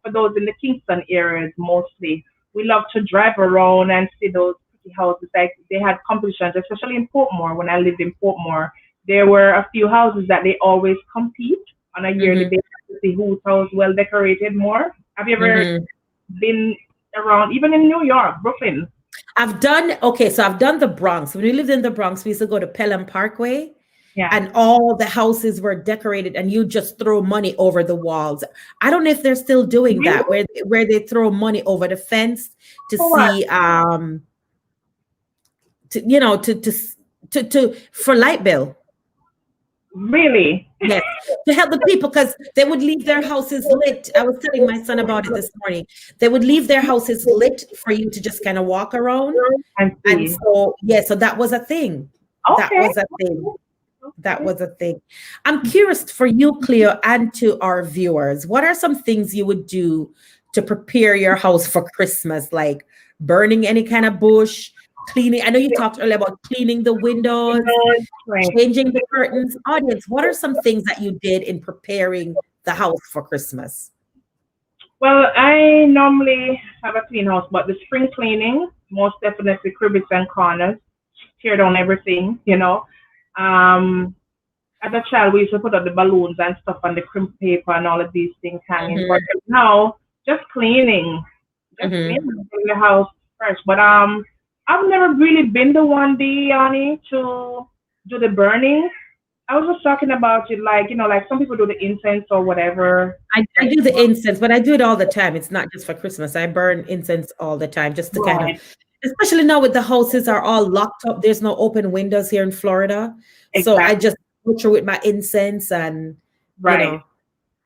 for those in the Kingston areas mostly, we love to drive around and see those pretty houses. Like they had competitions, especially in Portmore. When I lived in Portmore, there were a few houses that they always compete on a yearly basis to see whose house well decorated more. Have you ever been around, even in New York, Brooklyn? I've done the Bronx. When we lived in the Bronx, we used to go to Pelham Parkway. Yeah. And all the houses were decorated and you just throw money over the walls. I don't know if they're still doing that, where they throw money over the fence to for light bill. Really? Yes, to help the people because they would leave their houses lit. I was telling my son about it this morning. They would leave their houses lit for you to just kind of walk around. And so that was a thing. Okay. That was a thing. That was a thing. I'm curious for you, Cleo, and to our viewers, what are some things you would do to prepare your house for Christmas? Like burning any kind of bush, cleaning. I know you talked earlier about cleaning the windows, Right. changing the curtains. Audience, what are some things that you did in preparing the house for Christmas? Well, I normally have a clean house, but the spring cleaning, most definitely cribbits and corners, tear down everything, you know. As a child, we used to put up the balloons and stuff on the crimp paper and all of these things hanging. Mhm. But now, just cleaning, Mhm. the house first. But I've never really been the one, Diani, to do the burning. I was just talking about it, like like some people do the incense or whatever. I do the incense, but I do it all the time. It's not just for Christmas. I burn incense all the time just to kind of, Right. especially now with the houses are all locked up. There's no open windows here in Florida. So I Exactly. just go through with my incense and, you Right. know,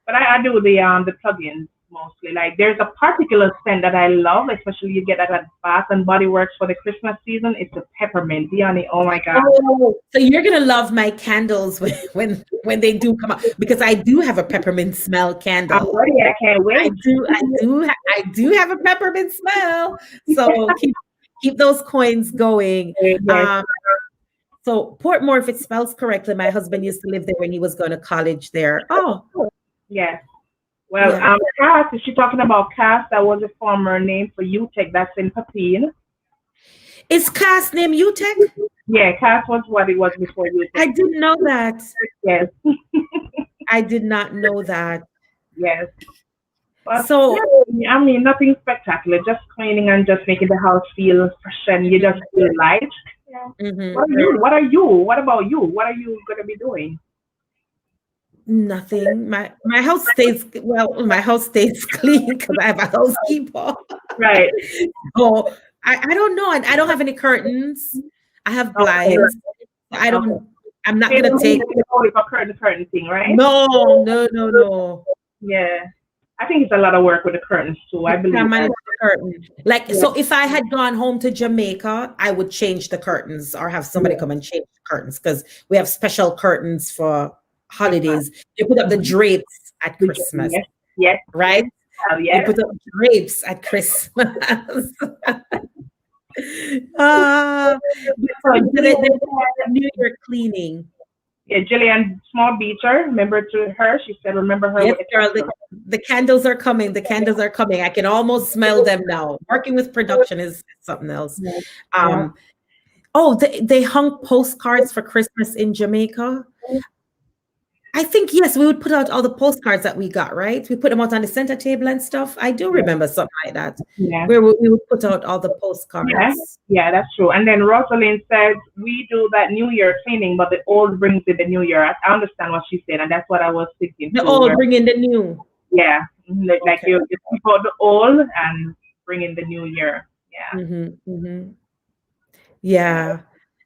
But I do the plugins mostly. Like there's a particular scent that I love, especially you get that at Bath and Body Works for the Christmas season. It's the peppermint, Diani. Oh my God. oh, so you're gonna love my candles when they do come out because I do have a peppermint smell I'm candle. ready. I can't I wait. I do have a peppermint smell. So keep those coins going. Yes. Um, so Portmore, if it spells correctly, my husband used to live there when he was going to college there. Oh, Yes. Well, yeah. Cass, is she talking about Cass? That was a former name for UTech. That's in Papine. Is Cass named UTech? Yeah, Cass was what it was before UTech. I didn't know that. Yes. I did not know that. Yes. But So yeah, I mean, nothing spectacular. Just cleaning and just making the house feel fresh and you just feel light. Yeah. mhm. What are you? What are you? What about you? What are you gonna be doing? Nothing. My house stays my house stays clean because I have a housekeeper. Right. Oh, I don't know. I don't have any curtains. I have Okay. blinds. I don't. Okay. I'm not So you gonna don't take. need to go with a curtain thing, right? No. Yeah. I think it's a lot of work with the curtains too. I Can't believe manage that. the curtain. Like Yeah. so, if I had gone home to Jamaica, I would change the curtains or have somebody Yeah. come and change the curtains because we have special curtains for holidays. You put up the drapes at Christmas, Yes. Yes. right? You Yes. put up drapes at Christmas. uh, So the New Year cleaning. yeah, Jillian Small Beecher, remember to her? She said, remember her Yes, with the girl. candle. The candles are coming. The candles are coming. I can almost smell them now. Working with production is something else. Yeah. Um, oh, they hung postcards for Christmas in Jamaica. I think yes, we would put out all the postcards that we got, right? We put them out on the center table and stuff. I do remember something like that, Yeah. where we would put out all the Yeah. postcards. Yeah, that's true. And then Rosalind says we do that New Year cleaning, but the old brings in the New Year. I understand what she said, and that's what I was thinking The too. old bring in the new. Yeah, like Okay. you keep out the old and bring in the New Year. Yeah. Yeah.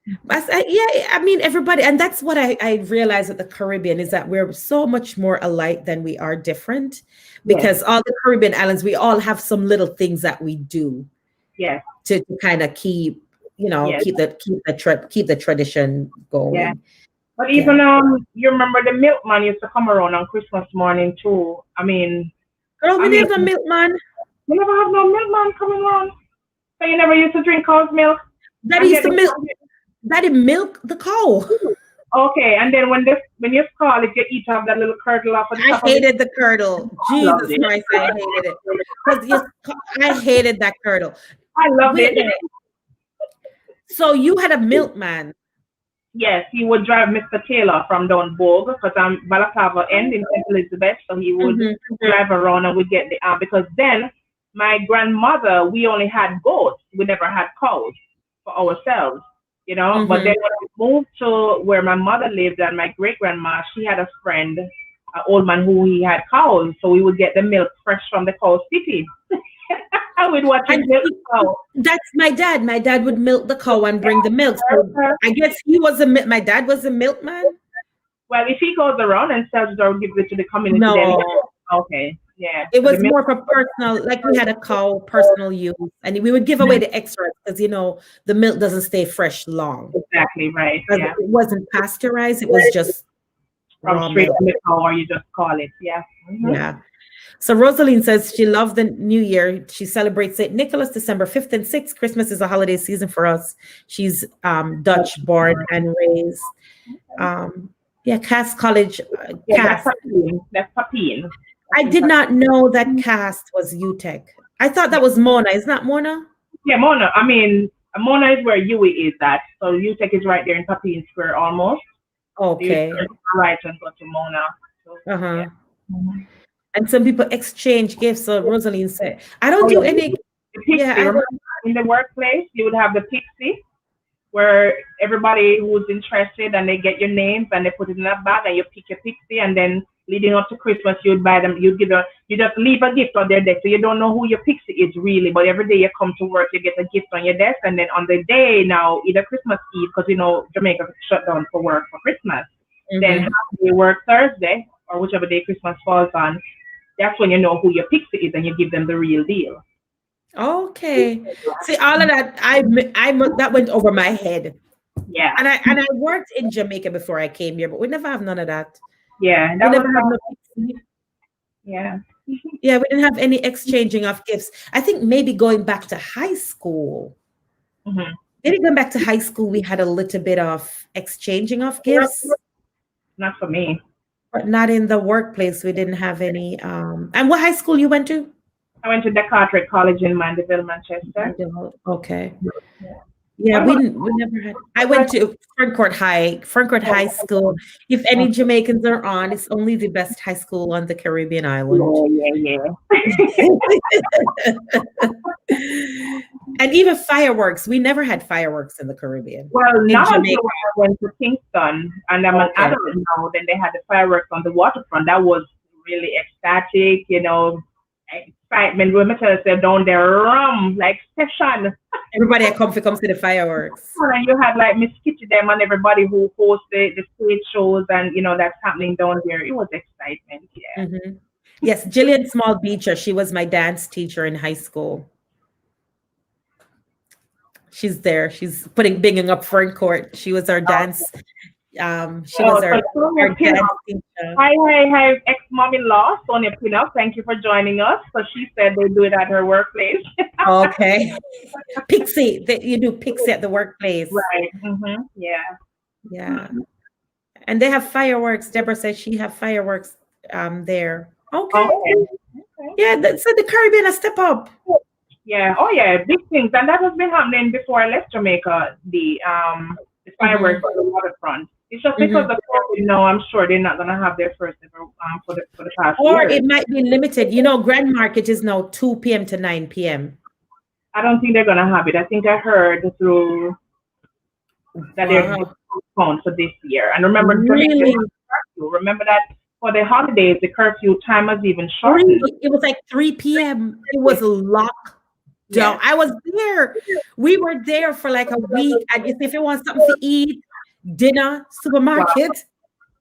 Yeah, I mean, everybody, and that's what I realize with the Caribbean is that we're so much more alike than we are different because all the Caribbean islands, we all have some little things that we do Yes. to kind of keep, Yes. keep the tradition going. Yeah. But even you remember the milkman used to come around on Christmas morning too. I mean, Girl, we I mean, need the milkman. you never have no milkman coming around. So you never used to drink cow's milk. Daddy used to milk the cow. Okay, and then when you scald it, you eat off that little curdle off of the I top of hated the curdle. loved Jesus it. Christ, I hated it. 'Cause I hated that curdle. I love Wait a it. minute. So you had a milkman. Yes, he would drive Mr. Taylor from down Bogue because I'm Balaclava end in St. Elizabeth, so he would drive around and we get the because then my grandmother, we only had goats, we never had cows for ourselves, But then when I moved to where my mother lived and my great grandma, she had a friend, an old man who he had cows, so we would get the milk fresh from the cow city. I would watch him milk the cow. That's my dad. My dad would milk the cow and bring the milk. So I guess my dad was a milkman. Well, if he goes around and sells it or gives it to the community, No. then okay, yeah. It So was the milk- more for personal, like we had a cow, personal use, and we would give away the extras because the milk doesn't stay fresh long. Exactly, right. 'Cause Yeah. it wasn't pasteurized, it was just From raw straight milk. from the cow, or you just call it. Yeah. Yeah. So Rosaline says she loves the new year. She celebrates St. Nicholas December 5th and 6th. Christmas is a holiday season for us. She's Dutch born and raised. Yeah, Cass College. Yeah, Cass. That's Papine. I did not know that Cass was UTech. I thought that was Mona. Is not Mona? Yeah, Mona. I mean, Mona is where Yui is at. So UTech is right there in Papine Square almost. Okay. You turn right and go to Mona. So, Uh-huh. yeah. And some people exchange gifts. So Rosaline said, I don't Oh, do yeah. any. The Pixie. Yeah, Remember in the workplace, you would have the Pixie, where everybody who's interested and they get your names and they put it in a bag and you pick your Pixie, and then leading up to Christmas you'd buy them, you just leave a gift on their desk, so you don't know who your Pixie is really, but every day you come to work you get a gift on your desk, and then on the day now, either Christmas Eve, because Jamaica shut down for work for Christmas, then half day work Thursday or whichever day Christmas falls on, that's when you know who your Pixie is and you give them the real deal. Okay. See, all of that, that went over my head. Yeah. And I worked in Jamaica before I came here, but we never have none of that. Yeah. We That never have was no, yeah. yeah, we didn't have any exchanging of gifts. I think maybe going back to high school. Maybe going back to high school, we had a little bit of exchanging of gifts. Not for me. But not in the workplace. We didn't have any. And what high school you went to? I went to the Carteret College in Mandeville, Manchester. Okay. Yeah, we never had. I went to Ferncourt High School. If any Jamaicans are on, it's only the best high school on the Caribbean island. Yeah. And even fireworks. We never had fireworks in the Caribbean. Well, in now Jamaica. I went to Kingston, and I'm an adult now. Then they had the fireworks on the waterfront. That was really ecstatic, excitement. When I tell you, down there, like session. Everybody at Comfy comes to the fireworks. And you had like Miss Kitty them and everybody who hosted the stage shows, and that's happening down there. It was excitement. Yeah. Yes, Jillian Small Beecher. She was my dance teacher in high school. She's there. She's bigging up Ferncourt. She was our dance. She was our dance teacher. Hi, ex-mom-in-law, Sonia Pinnock. Thank you for joining us. So she said they do it at her workplace. Okay. Pixie. You do Pixie at the workplace. Right. Yeah. Yeah. And they have fireworks. Deborah says she have fireworks there. Okay. Yeah, so the Caribbean has step up. Yeah. Oh, yeah. Big things. And that has been happening before I left Jamaica, the fireworks on the waterfront. It's just because of COVID, I'm sure they're not going to have their first ever for the past Or year. it might be limited. Grand Market is now 2 p.m. to 9 p.m. I don't think they're going to have it. I think I heard through that they're postponed for this year. And remember, remember that for the holidays, the curfew time was even shortened. It was like 3 p.m. It was locked down. I was there. We were there for like a week. And if you want something to eat, dinner, supermarket,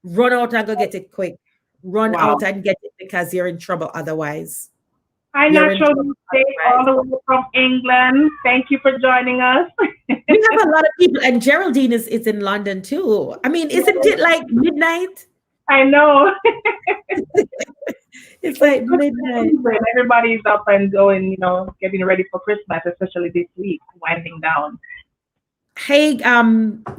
run out and go get it quick. Run out and get it because you're in trouble otherwise. Hi, Natural State, all the way from England. Thank you for joining us. We have a lot of people, and Geraldine is in London too. I mean, isn't it like midnight? I know. It's like midnight. Everybody's up and going, getting ready for Christmas, especially this week, winding down. Hey,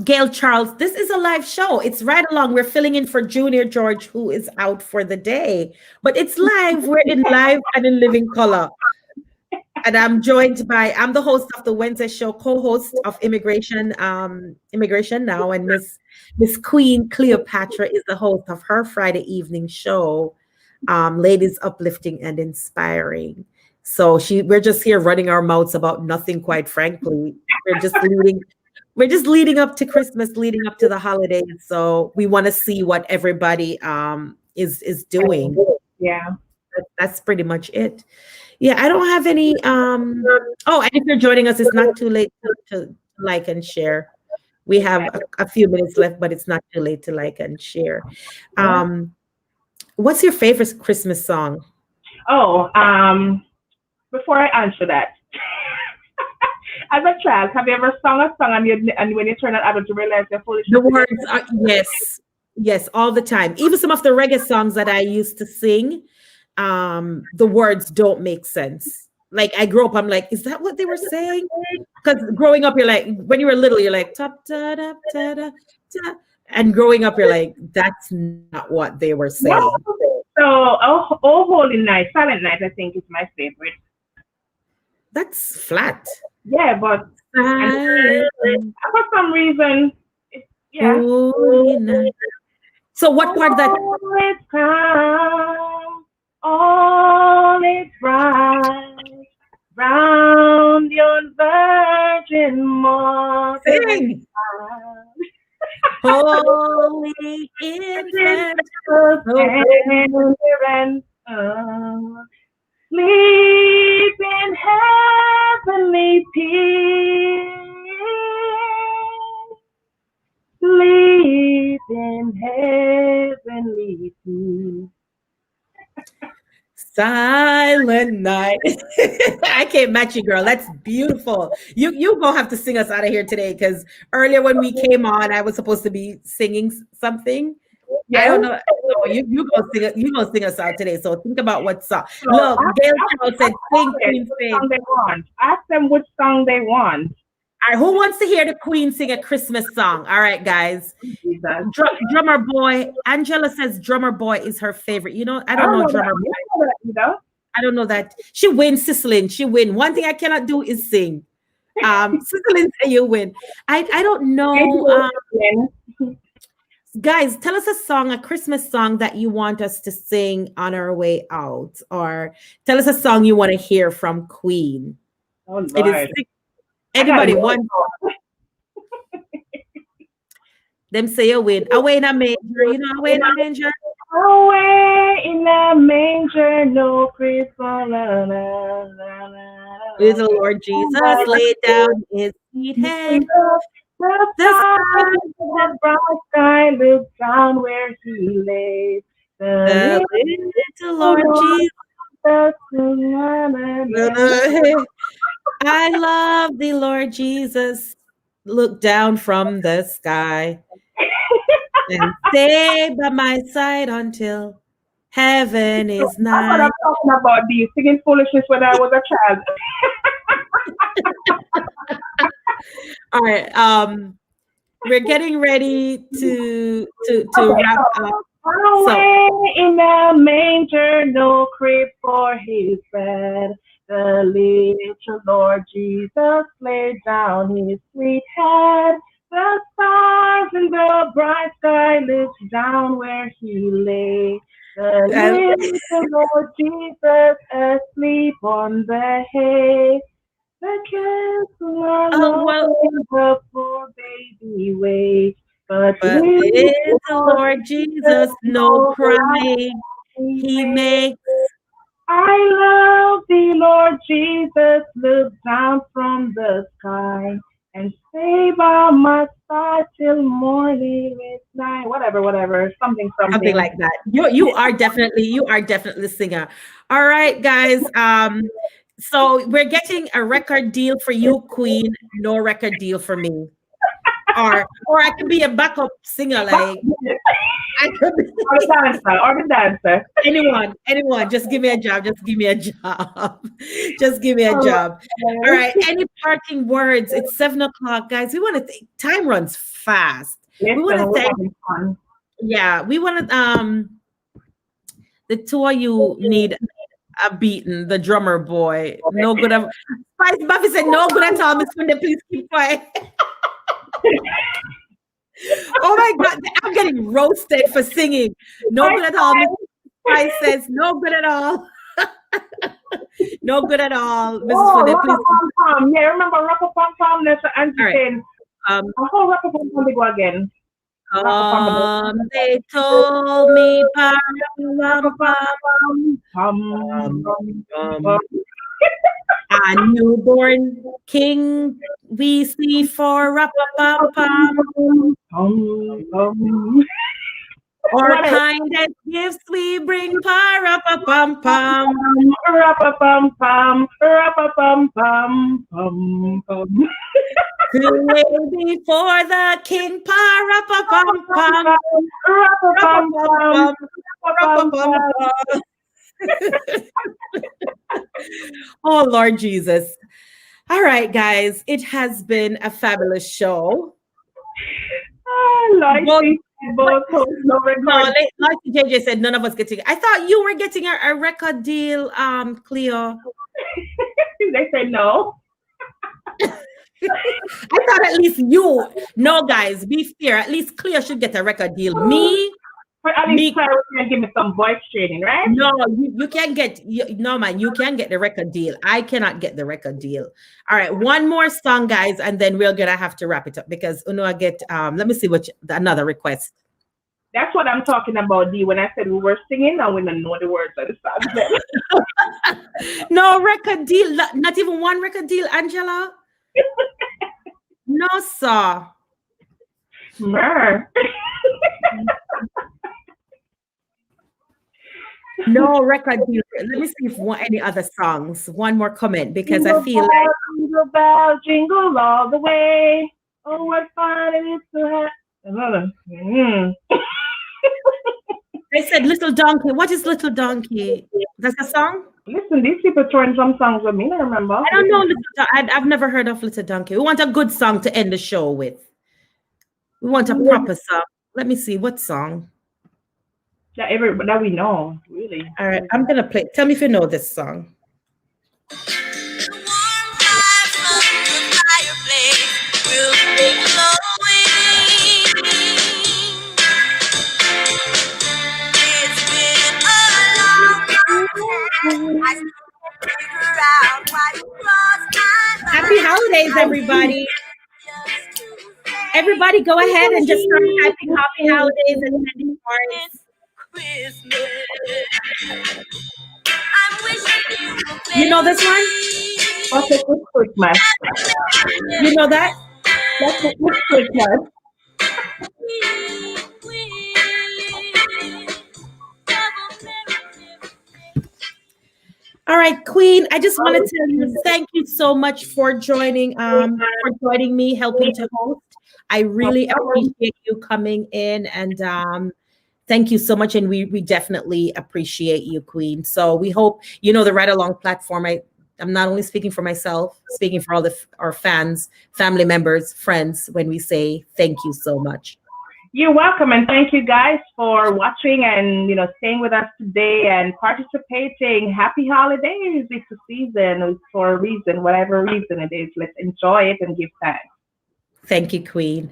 Gail Charles, this is a live show. It's Ridelaong. We're filling in for Junior George, who is out for the day. But it's live. We're in live and in living color. And I'm joined by, I'm the host of the Wednesday show, co-host of Immigration Now, and Miss Queen Cleopatra is the host of her Friday evening show, Ladies Uplifting and Inspiring. So we're just here running our mouths about nothing, quite frankly. We're just leading up to Christmas, leading up to the holidays. So we want to see what everybody is doing. Yeah. That's pretty much it. Yeah, I don't have any. And if you're joining us, it's not too late to like and share. We have a few minutes left, but it's not too late to like and share. What's your favorite Christmas song? Oh, before I answer that, As a child, have you ever sung a song and when you turn an adult, you realize you're foolish? The words are yes, all the time. Even some of the reggae songs that I used to sing, the words don't make sense. Like I grew up, I'm like, is that what they were saying? Because growing up, you're like, when you were little, you're like, top, da, da, da, da, da. And growing up, you're like, that's not what they were saying. So, oh Holy Night, Silent Night, I think is my favorite. That's flat. Yeah, but for some reason, yeah. Holy night. So what part that? All is calm, all is bright, round your virgin mother. Sing. Holy infant, sleep in heavenly peace. Sleep in heavenly peace. Silent night. I can't match you, girl. That's beautiful. You gonna have to sing us out of here today because earlier when we came on, I was supposed to be singing something. Yeah. I don't know. No, you gonna sing us out today. So think about what song. So look, Gail Carroll said sing Queen song they want. Ask them which song they want. All right, who wants to hear the Queen sing a Christmas song? All right, guys. Drummer Boy. Angela says Drummer Boy is her favorite. You know, I don't know Drummer Boy. I don't know that. She wins, Sicilin. She win. One thing I cannot do is sing. Sicilin say you win. I don't know. Guys, tell us a song, a Christmas song that you want us to sing on our way out. Or tell us a song you want to hear from Queen. Oh, Lord. It is anybody one. Them say you win. Away in a manger, you know, away in a manger. Away in a manger, no Christmas. Is the Lord Jesus laid down his sweet head. The bright sky looks down where he lays. The little Lord Jesus. I love the Lord Jesus. Look down from the sky and stay by my side until heaven is nigh. I'm talking about these singing foolishness when I was a child. All right. We're getting ready to wrap up. Away in a manger, no crib for his bed. The little Lord Jesus laid down his sweet head. The stars in the bright sky looked down where he lay. The little Lord Jesus asleep on the hay. The kids are low in the poor baby way. But little Lord Jesus, no crying he makes. I love thee, Lord Jesus, look down from the sky and stay by my side till morning is night. Whatever, something like that. You are definitely the singer. All right, guys. So we're getting a record deal for you, Queen. No record deal for me. Or I could be a backup singer, like I could be or the dancer. Anyone, just give me a job. Just give me a job. Just give me a job. All right. Any parting words? It's 7:00, guys. We want to time runs fast. Yes, we want to thank. Yeah, we want to. The two of you need a beating. The drummer boy, no good. Spice Buffy said no good at all. Miss Funde, please keep quiet. Oh my God, I'm getting roasted for singing. No good at all. Spice says no good at all. No good at all. Mrs. Funde, please. Yeah, remember Rock-a-Pom-Pom? That's what Angie said. How Rock-a-Pom-Pom they go again? They told me, a newborn king we see for Our What else? kindest gifts we bring, pa-ra-pa-pum-pum. Rap-a-pum-pum, rap-a-pum-pum, pum-pum. To lay before the king, pa-ra-pa-pum-pum, Rap-a-pum-pum, ra-pa-pum-pum, rap-a-pum-pum. ra-pa-pum-pum. Oh, Lord Jesus. All right, guys, it has been a fabulous show. Like Both, both hosts, no no, record. like JJ said, none of us getting. I thought you were getting a record deal, Cleo. They say no. I thought at least you. No, guys, be fair. At least Cleo should get a record deal. But at least Me. Sarah can give me some voice training, right? No, you can't get. No, man, you can get the record deal. I cannot get the record deal. All right, one more song, guys, and then we're gonna have to wrap it up because I get. Let me see what another request. That's what I'm talking about, D. When I said we were singing, I wouldn't know the words of the song. No record deal. Not even one record deal, Angela. No, sir. Mer. No record deal. Let me see if any other songs. One more comment because I feel like Jingle bell, jingle all the way. Oh, what fun it is to have another. they said Little Donkey. What is Little Donkey? That's a song? Listen, these people throwing some songs with me. I remember. I don't know. I've never heard of Little Donkey. We want a good song to end the show with. We want a proper song. Let me see. What song? Yeah, that we know, really. All right. I'm going to play. Tell me if you know this song. Happy holidays, everybody. Everybody go ahead and just start typing happy holidays and sending cards. You know this one? What's a good Christmas? You know that? That's a good Christmas. All right, Queen. I just want to tell you, thank you so much for joining me, helping to host. I really appreciate you coming in, and thank you so much. And we definitely appreciate you, Queen. So we hope the Ridelaong platform. I'm not only speaking for myself, speaking for all our fans, family members, friends. When we say thank you so much. You're welcome, and thank you guys for watching and staying with us today and participating. Happy holidays! It's a season. It's for a reason, whatever reason it is. Let's enjoy it and give thanks. Thank you, Queen.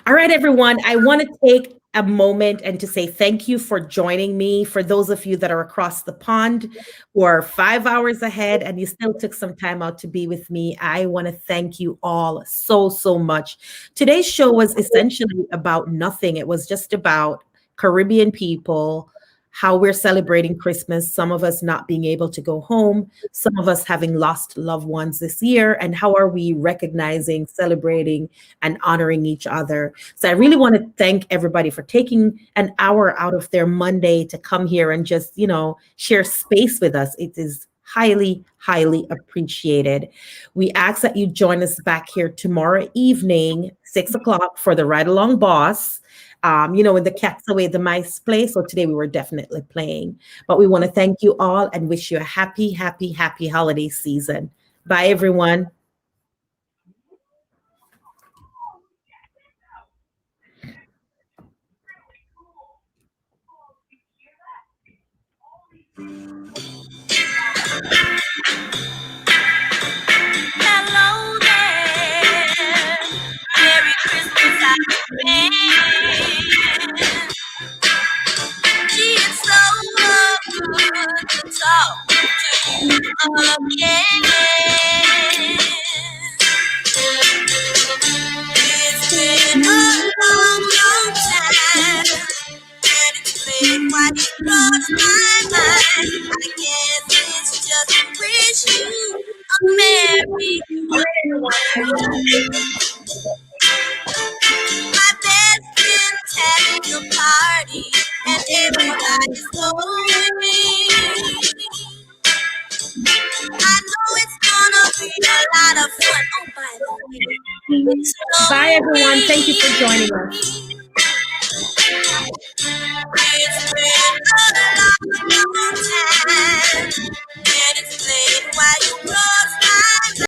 All right, everyone. I want to take a moment and to say thank you for joining me. For those of you that are across the pond who are 5 hours ahead and you still took some time out to be with me, I want to thank you all so, so much. Today's show was essentially about nothing. It was just about Caribbean people, how we're celebrating Christmas, some of us not being able to go home, some of us having lost loved ones this year, and how are we recognizing, celebrating, and honoring each other. So I really want to thank everybody for taking an hour out of their Monday to come here and just, share space with us. It is highly, highly appreciated. We ask that you join us back here tomorrow evening, 6:00 for the Ridelaong Boss. When the cat's away, the mice play. So today we were definitely playing. But we want to thank you all and wish you a happy, happy, happy holiday season. Bye, everyone. Hello there. Merry Christmas, man. It's so good to talk to you again. It's been a long, long time, and it's been quite across my mind. I guess it's just to wish you a Merry Christmas. My best friend's having a party. Bye, everyone. Thank you for joining us. It's been a long time.